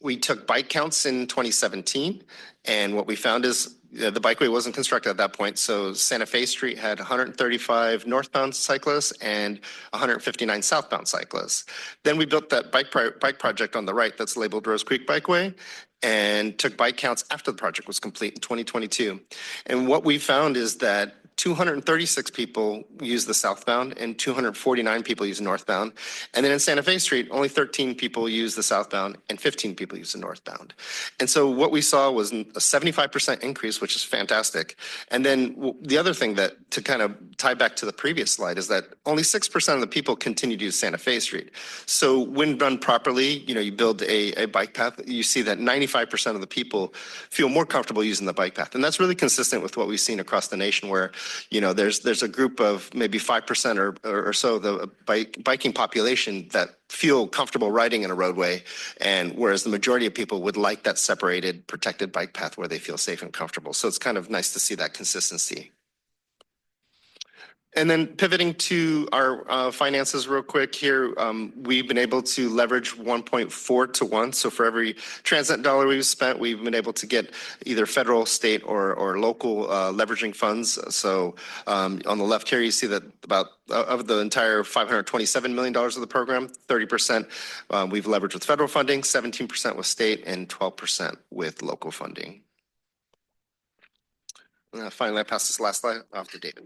We took bike counts in 2017, and what we found is the bikeway wasn't constructed at that point, so Santa Fe Street had 135 northbound cyclists and 159 southbound cyclists. Then we built that bike project on the right that's labeled Rose Creek Bikeway and took bike counts after the project was complete in 2022. And what we found is that 236 people use the southbound and 249 people use northbound. And then in Santa Fe Street, only 13 people use the southbound and 15 people use the northbound. And so what we saw was a 75% increase, which is fantastic. And then the other thing that to kind of tie back to the previous slide is that only 6% of the people continue to use Santa Fe Street. So when done properly, you build a bike path, you see that 95% of the people feel more comfortable using the bike path. And that's really consistent with what we've seen across the nation where there's a group of maybe 5% or so of the biking population that feel comfortable riding in a roadway, and whereas the majority of people would like that separated, protected bike path where they feel safe and comfortable. So it's kind of nice to see that consistency. And then pivoting to our finances real quick here, we've been able to leverage 1.4 to 1. So for every TransNet dollar we've spent, we've been able to get either federal, state, or local leveraging funds. So on the left here, you see that about of the entire $527 million of the program, 30% we've leveraged with federal funding, 17% with state, and 12% with local funding. Finally, I pass this last slide off to David.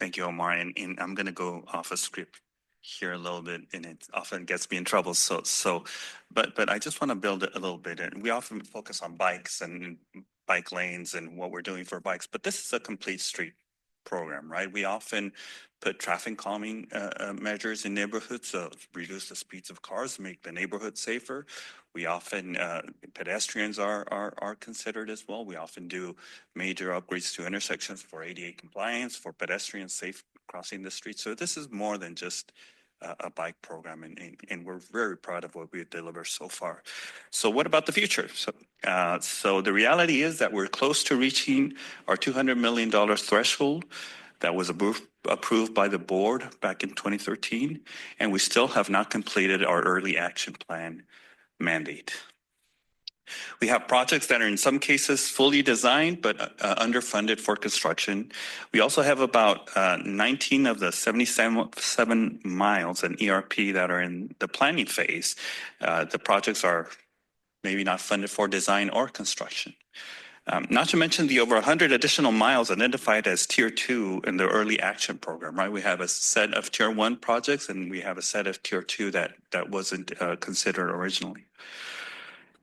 Thank you, Omar. And I'm going to go off a script here a little bit, and it often gets me in trouble. But I just want to build it a little bit. And we often focus on bikes and bike lanes and what we're doing for bikes, but this is a complete street program, right? We often put traffic calming measures in neighborhoods to reduce the speeds of cars, make the neighborhood safer. We often, pedestrians are considered as well. We often do major upgrades to intersections for ADA compliance, for pedestrians safe crossing the street. So this is more than just a bike program, and we're very proud of what we've delivered so far. So what about the future? So the reality is that we're close to reaching our $200 million threshold that was approved by the board back in 2013, and we still have not completed our early action plan mandate. We have projects that are in some cases fully designed but underfunded for construction. We also have about 19 of the 77 miles in ERP that are in the planning phase. The projects are maybe not funded for design or construction. Not to mention the over 100 additional miles identified as Tier 2 in the early action program, right? We have a set of Tier 1 projects and we have a set of Tier 2 that wasn't considered originally.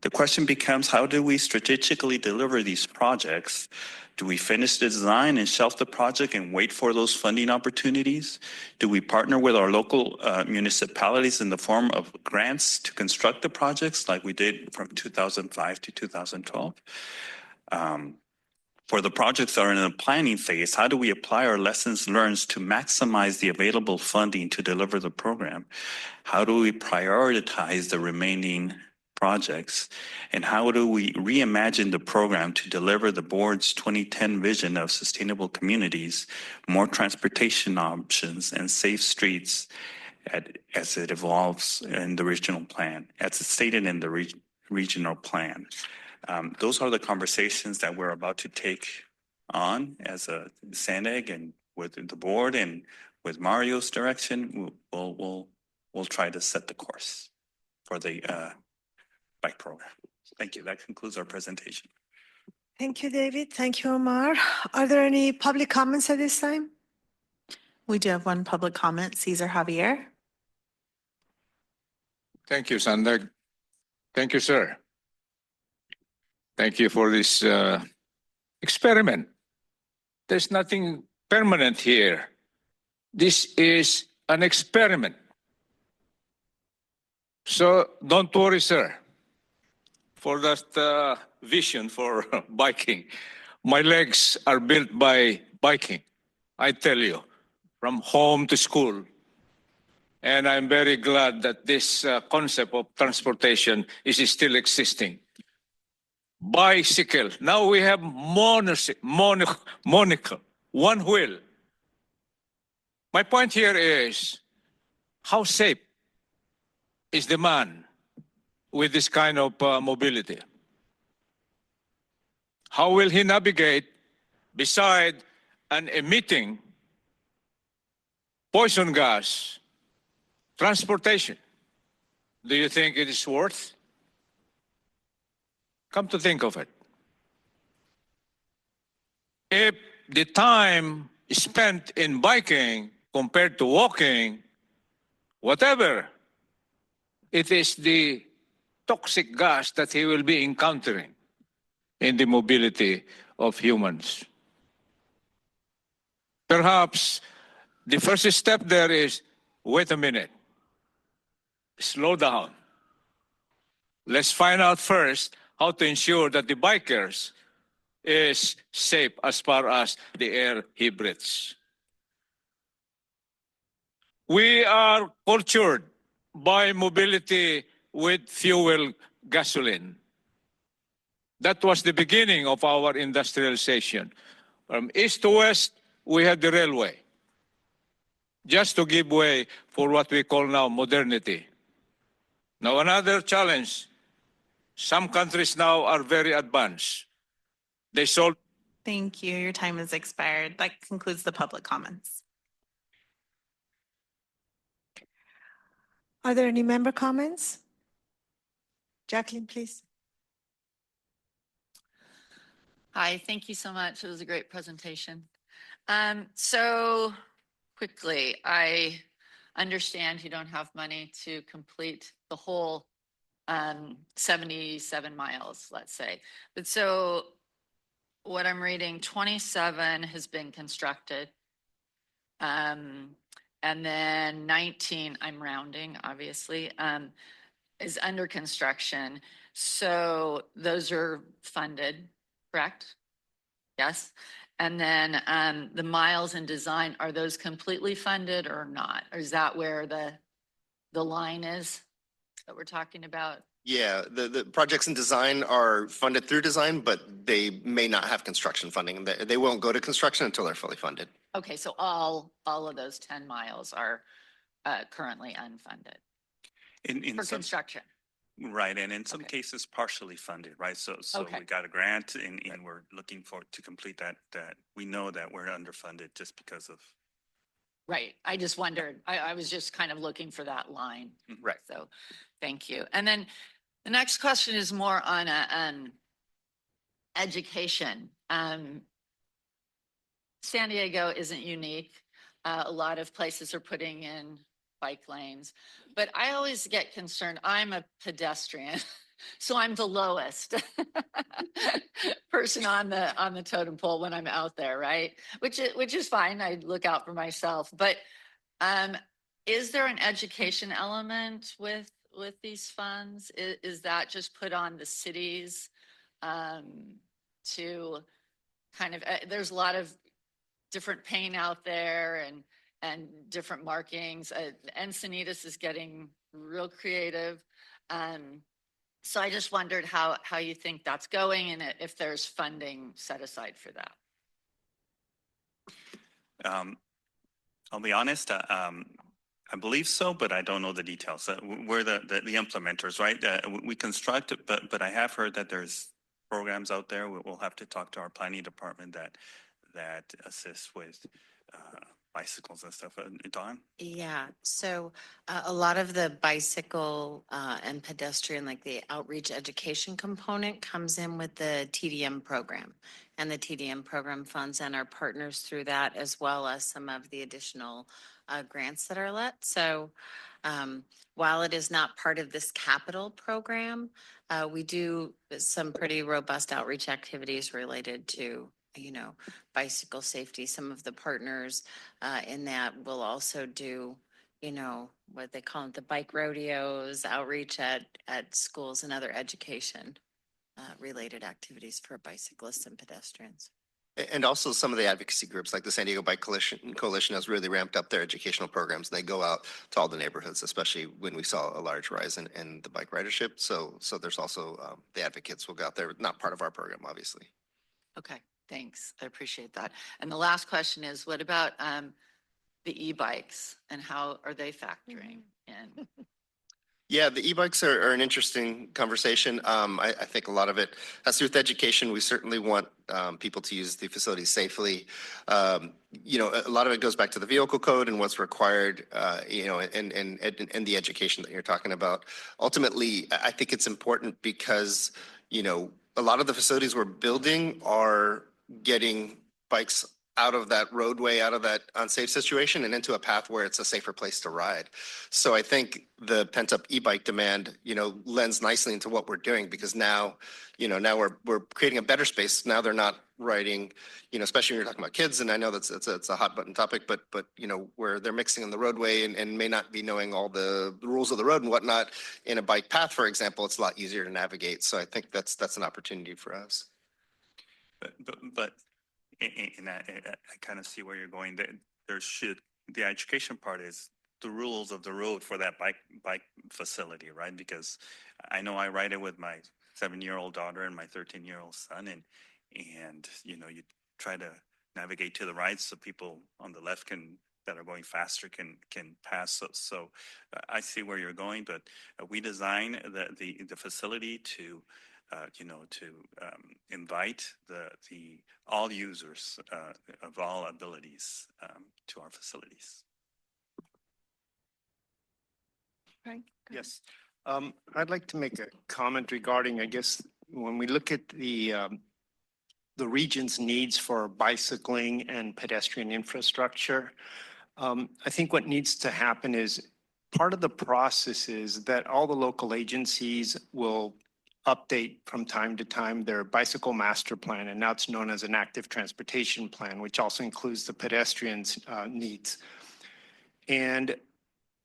The question becomes, how do we strategically deliver these projects? Do we finish the design and shelf the project and wait for those funding opportunities? Do we partner with our local municipalities in the form of grants to construct the projects like we did from 2005 to 2012? For the projects that are in the planning phase, how do we apply our lessons learned to maximize the available funding to deliver the program? How do we prioritize the remaining projects? And how do we reimagine the program to deliver the board's 2010 vision of sustainable communities, more transportation options, and safe streets as it evolves in the regional plan, as it's stated in the regional plan? Those are the conversations that we're about to take on as a SANDAG, and with the board and with Mario's direction, we'll try to set the course for the bike program. Thank you. That concludes our presentation. Thank you, David. Thank you, Omar. Are there any public comments at this time? We do have one public comment, Cesar Javier. Thank you, SANDAG. Thank you, sir. Thank you for this experiment. There's nothing permanent here. This is an experiment. So don't worry, sir, for that vision for biking. My legs are built by biking, I tell you, from home to school. And I'm very glad that this concept of transportation is still existing. Bicycle. Now we have monocle, one wheel. My point here is, how safe is the man with this kind of mobility? How will he navigate beside an emitting poison gas transportation? Do you think it is worth? Come to think of it. If the time spent in biking compared to walking, whatever, it is the toxic gas that he will be encountering in the mobility of humans. Perhaps the first step there is, wait a minute, slow down. Let's find out first how to ensure that the bikers is safe as far as the air he breathes. We are cultured by mobility with fuel gasoline. That was the beginning of our industrialization. From east to west, we had the railway, just to give way for what we call now modernity. Now another challenge, some countries now are very advanced. They sold. Thank you. Your time has expired. That concludes the public comments. Are there any member comments? Jacqueline, please. Hi, thank you so much. It was a great presentation. So quickly, I understand you don't have money to complete the whole 77 miles, let's say. But so what I'm reading, 27 has been constructed. And then 19, I'm rounding, obviously, is under construction. So those are funded, correct? Yes. And then the miles in design, are those completely funded or not? Or is that where the line is that we're talking about? Yeah, the projects in design are funded through design, but they may not have construction funding. They won't go to construction until they're fully funded. Okay, so all of those 10 miles are currently unfunded In for some, construction. right, and in some cases partially funded, right? So Okay. we got a grant and we're looking for to complete that. We know that we're underfunded just because of. Right. I just wondered. I was just kind of looking for that line. Right. So thank you. And then the next question is more on education. San Diego isn't unique. A lot of places are putting in bike lanes, but I always get concerned. I'm a pedestrian, so I'm the lowest person on the totem pole when I'm out there, right? Which is fine. I look out for myself. But is there an education element with these funds? Is that just put on the cities to kind of? There's a lot of different paint out there and different markings. Encinitas is getting real creative. So I just wondered how you think that's going and if there's funding set aside for that. I'll be honest, I believe so, but I don't know the details. We're the implementers, right? We construct it, but I have heard that there's programs out there. We'll have to talk to our planning department that assists with bicycles and stuff. Dawn? Yeah, so a lot of the bicycle and pedestrian, like the outreach education component comes in with the TDM program. And the TDM program funds and our partners through that, as well as some of the additional grants that are let. So while it is not part of this capital program, we do some pretty robust outreach activities related to bicycle safety. Some of the partners in that will also do, what they call it, the bike rodeos, outreach at schools and other education related activities for bicyclists and pedestrians. And also some of the advocacy groups like the San Diego Bike Coalition has really ramped up their educational programs. They go out to all the neighborhoods, especially when we saw a large rise in the bike ridership. So there's also the advocates will go out there, not part of our program, obviously. Okay, thanks. I appreciate that. And the last question is, what about the e-bikes and how are they factoring in? Yeah, the e-bikes are an interesting conversation. I think a lot of it has to do with education. We certainly want people to use the facilities safely. You know, a lot of it goes back to the vehicle code and what's required, you know, and the education that you're talking about. Ultimately, I think it's important because, you know, a lot of the facilities we're building are getting bikes out of that roadway, out of that unsafe situation and into a path where it's a safer place to ride. So I think the pent up e-bike demand, you know, lends nicely into what we're doing because now, you know, now we're creating a better space. Now they're not riding, you know, especially when you're talking about kids. And I know that's it's a hot button topic, but you know, where they're mixing on the roadway and may not be knowing all the rules of the road and whatnot. In a bike path, for example, it's a lot easier to navigate. So I think that's an opportunity for us. But and I kind of see where you're going. There should, the education part is the rules of the road for that bike facility, right? Because I know I ride it with my 7-year-old daughter and my 13-year-old son, and you know, you try to navigate to the right so people on the left that are going faster can pass. So I see where you're going, but we design the facility to you know, to invite the all users of all abilities to our facilities. Right. Yes. I'd like to make a comment regarding, I guess, when we look at the region's needs for bicycling and pedestrian infrastructure, I think what needs to happen is part of the process is that all the local agencies will update from time to time their bicycle master plan, and now it's known as an active transportation plan, which also includes the pedestrians' needs. And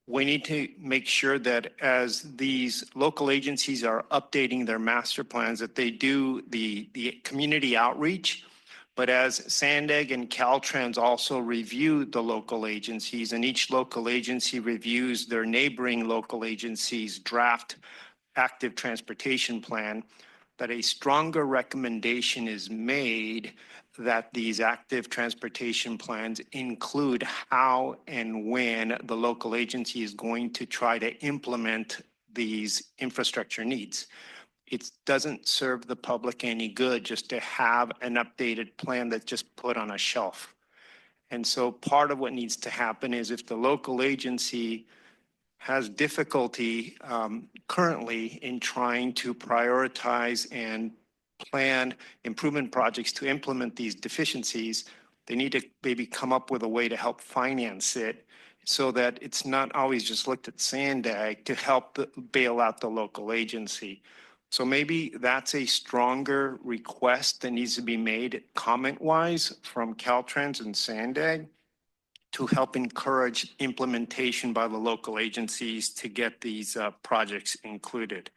we need to make sure that as these local agencies are updating their master plans, that they do the community outreach. But as SANDAG and Caltrans also review the local agencies, and each local agency reviews their neighboring local agencies' draft active transportation plan, that a stronger recommendation is made that these active transportation plans include how and when the local agency is going to try to implement these infrastructure needs. It doesn't serve the public any good just to have an updated plan that's just put on a shelf. And so part of what needs to happen is if the local agency has difficulty currently in trying to prioritize and plan improvement projects to implement these deficiencies, they need to maybe come up with a way to help finance it so that it's not always just looked at SANDAG to help bail out the local agency. So maybe that's a stronger request that needs to be made comment-wise from Caltrans and SANDAG to help encourage implementation by the local agencies to get these projects included.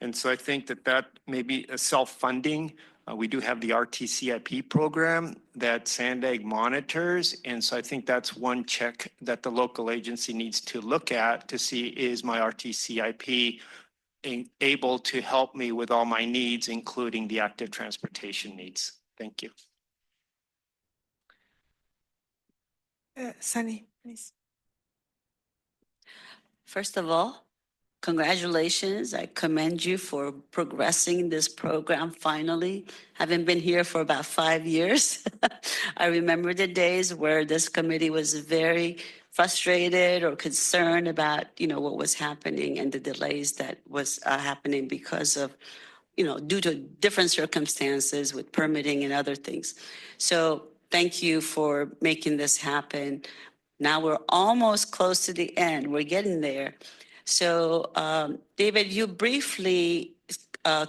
And so I think that may be a self-funding. We do have the RTCIP program that SANDAG monitors. And so I think that's one check that the local agency needs to look at to see, is my RTCIP able to help me with all my needs, including the active transportation needs. Thank you. Sunny, please. First of all, congratulations. I commend you for progressing this program finally. Having been here for about 5 years, I remember the days where this committee was very frustrated or concerned about, you know, what was happening and the delays that was happening because of, you know, due to different circumstances with permitting and other things. So thank you for making this happen. Now we're almost close to the end. We're getting there. So, David, you briefly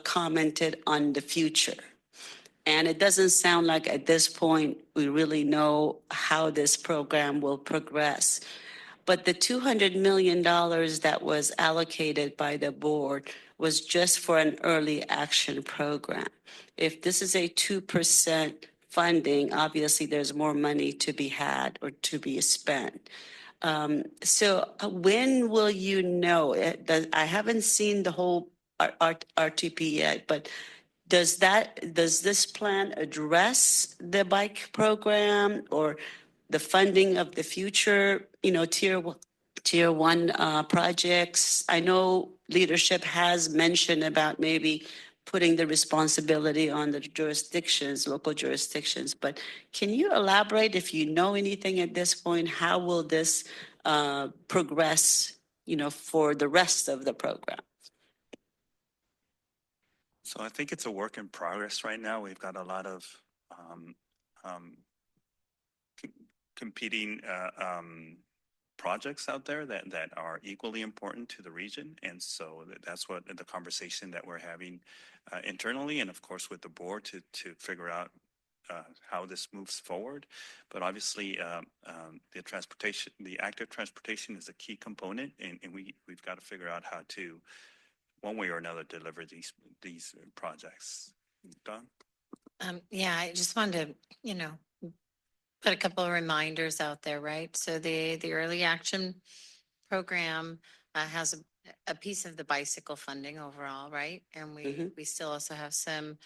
commented on the future. And it doesn't sound like at this point we really know how this program will progress. But the $200 million that was allocated by the board was just for an early action program. If this is a 2% funding, obviously there's more money to be had or to be spent. So when will you know? I haven't seen the whole RTP yet, but does this plan address the bike program or the funding of the future, tier one projects? I know leadership has mentioned about maybe putting the responsibility on the jurisdictions, local jurisdictions, but can you elaborate, if you know anything at this point, how will this progress, for the rest of the program? So I think it's a work in progress right now. We've got a lot of competing projects out there that are equally important to the region. And so that's what the conversation that we're having internally, and of course with the board to figure out how this moves forward. But obviously the active transportation is a key component, and we've got to figure out how to, one way or another, deliver these projects. Don? Yeah, I just wanted to, put a couple of reminders out there, right? So the early action program has a piece of the bicycle funding overall, right? And we still also have some,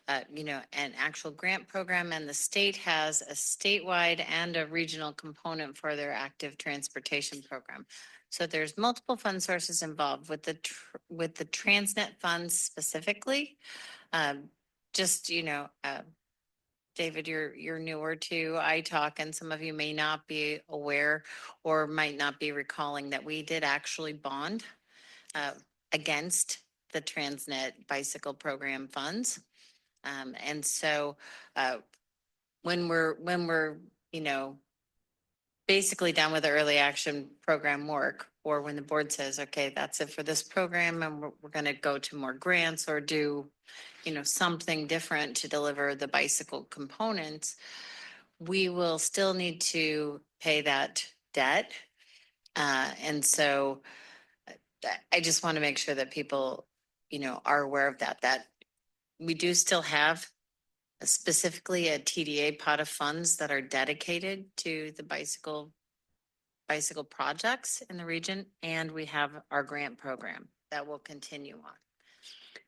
an actual grant program, and the state has a statewide and a regional component for their active transportation program. So there's multiple fund sources involved with the TransNet funds specifically. David, you're newer to iTalk, and some of you may not be aware or might not be recalling that we did actually bond against the TransNet bicycle program funds. And so when we're basically done with the early action program work, or when the board says, okay, that's it for this program, and we're going to go to more grants or do, something different to deliver the bicycle components, we will still need to pay that debt. And so I just want to make sure that people, are aware of that we do still have specifically a TDA pot of funds that are dedicated to the bicycle projects in the region, and we have our grant program that will continue on.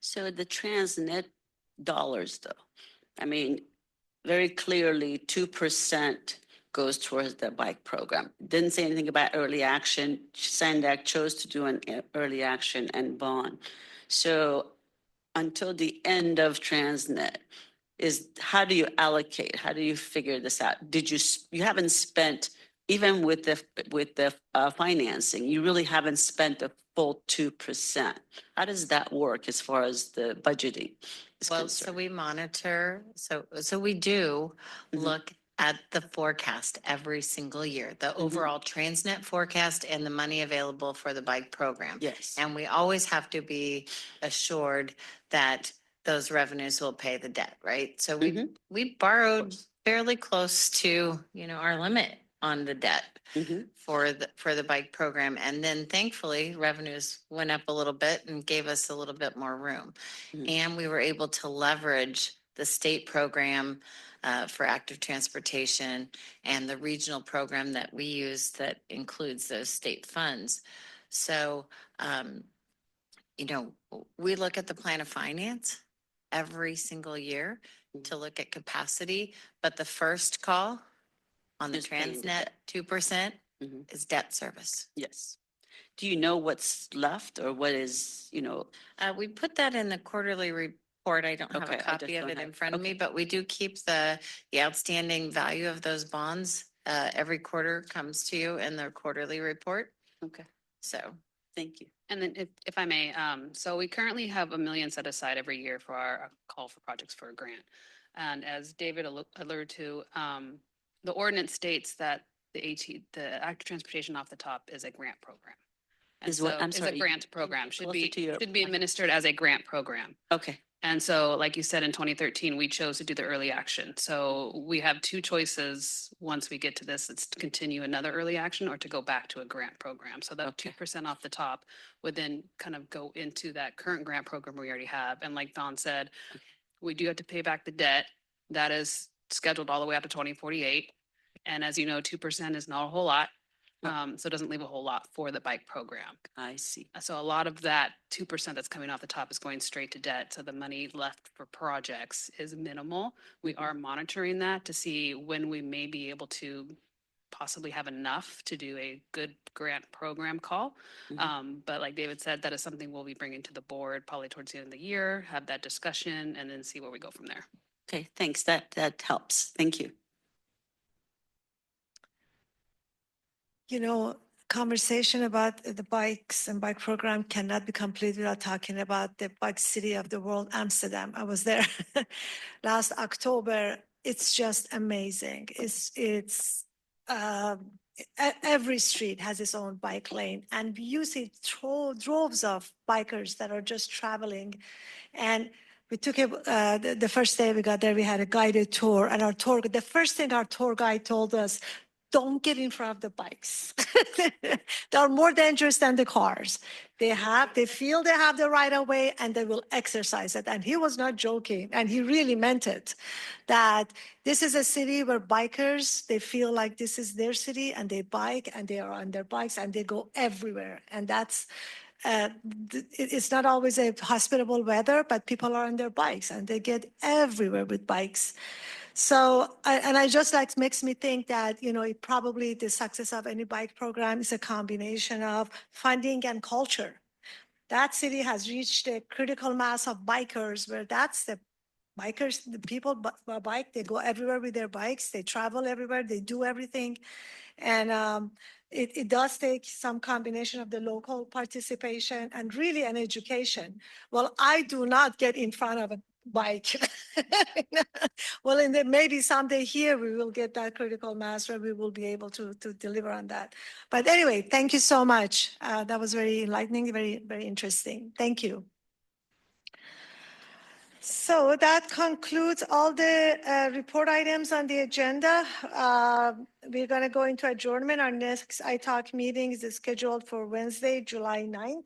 So the TransNet dollars, though, I mean, very clearly 2% goes towards the bike program. Didn't say anything about early action. SANDAG chose to do an early action and bond. So until the end of TransNet, how do you allocate? How do you figure this out? You haven't spent, even with the financing, you really haven't spent the full 2%. How does that work as far as the budgeting is concerned? So we monitor, so we do look at the forecast every single year, the overall TransNet forecast and the money available for the bike program. Yes. And we always have to be assured that those revenues will pay the debt, right? So we borrowed fairly close to, our limit on the debt for the bike program. And then thankfully revenues went up a little bit and gave us a little bit more room. And we were able to leverage the state program for active transportation and the regional program that we use that includes those state funds. So, we look at the plan of finance every single year to look at capacity, but the first call on the TransNet 2% is debt service. Yes. Do you know what's left, or what is, we put that in the quarterly report. I don't have a copy of it in front of me, but we do keep the outstanding value of those bonds. Every quarter comes to you in the quarterly report. Okay. So thank you. And then if I may, so we currently have $1 million set aside every year for our call for projects for a grant. And as David alluded to, the ordinance states that the active transportation off the top is a grant program. And Is what? I'm sorry. Is a grant program. Should be Closer to administered as a grant program. Okay. And so, like you said, in 2013, we chose to do the early action. So we have two choices once we get to this. It's to continue another early action or to go back to a grant program. So that 2% off the top would then kind of go into that current grant program we already have. And like Don said, we do have to pay back the debt. That is scheduled all the way up to 2048. And as you know, 2% is not a whole lot. So it doesn't leave a whole lot for the bike program. I see. So a lot of that 2% that's coming off the top is going straight to debt. So the money left for projects is minimal. We are monitoring that to see when we may be able to possibly have enough to do a good grant program call. But like David said, that is something we'll be bringing to the board probably towards the end of the year, have that discussion, and then see where we go from there. Okay, thanks. That helps. Thank you. You know, conversation about the bikes and bike program cannot be complete without talking about the bike city of the world, Amsterdam. I was there last October. It's just amazing. Every street has its own bike lane, and you see droves of bikers that are just traveling. And we took the first day we got there, we had a guided tour, and the first thing our tour guide told us, don't get in front of the bikes. They are more dangerous than the cars. They feel they have the right of way, and they will exercise it. And he was not joking, and he really meant it, that this is a city where bikers, they feel like this is their city, and they bike, and they are on their bikes, and they go everywhere. And that's, it's not always a hospitable weather, but people are on their bikes, and they get everywhere with bikes. So, and I just like makes me think that, you know, it probably the success of any bike program is a combination of funding and culture. That city has reached a critical mass of bikers where that's the bikers, the people bike, they go everywhere with their bikes, they travel everywhere, they do everything. And it does take some combination of the local participation and really an education. Well, I do not get in front of a bike. Well, maybe someday here we will get that critical mass where we will be able to deliver on that. But anyway, thank you so much. That was very enlightening, very, very interesting. Thank you. So that concludes all the report items on the agenda. We're going to go into adjournment. Our next iTalk meeting is scheduled for Wednesday, July 9th,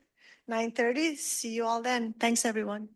9:30. See you all then. Thanks, everyone.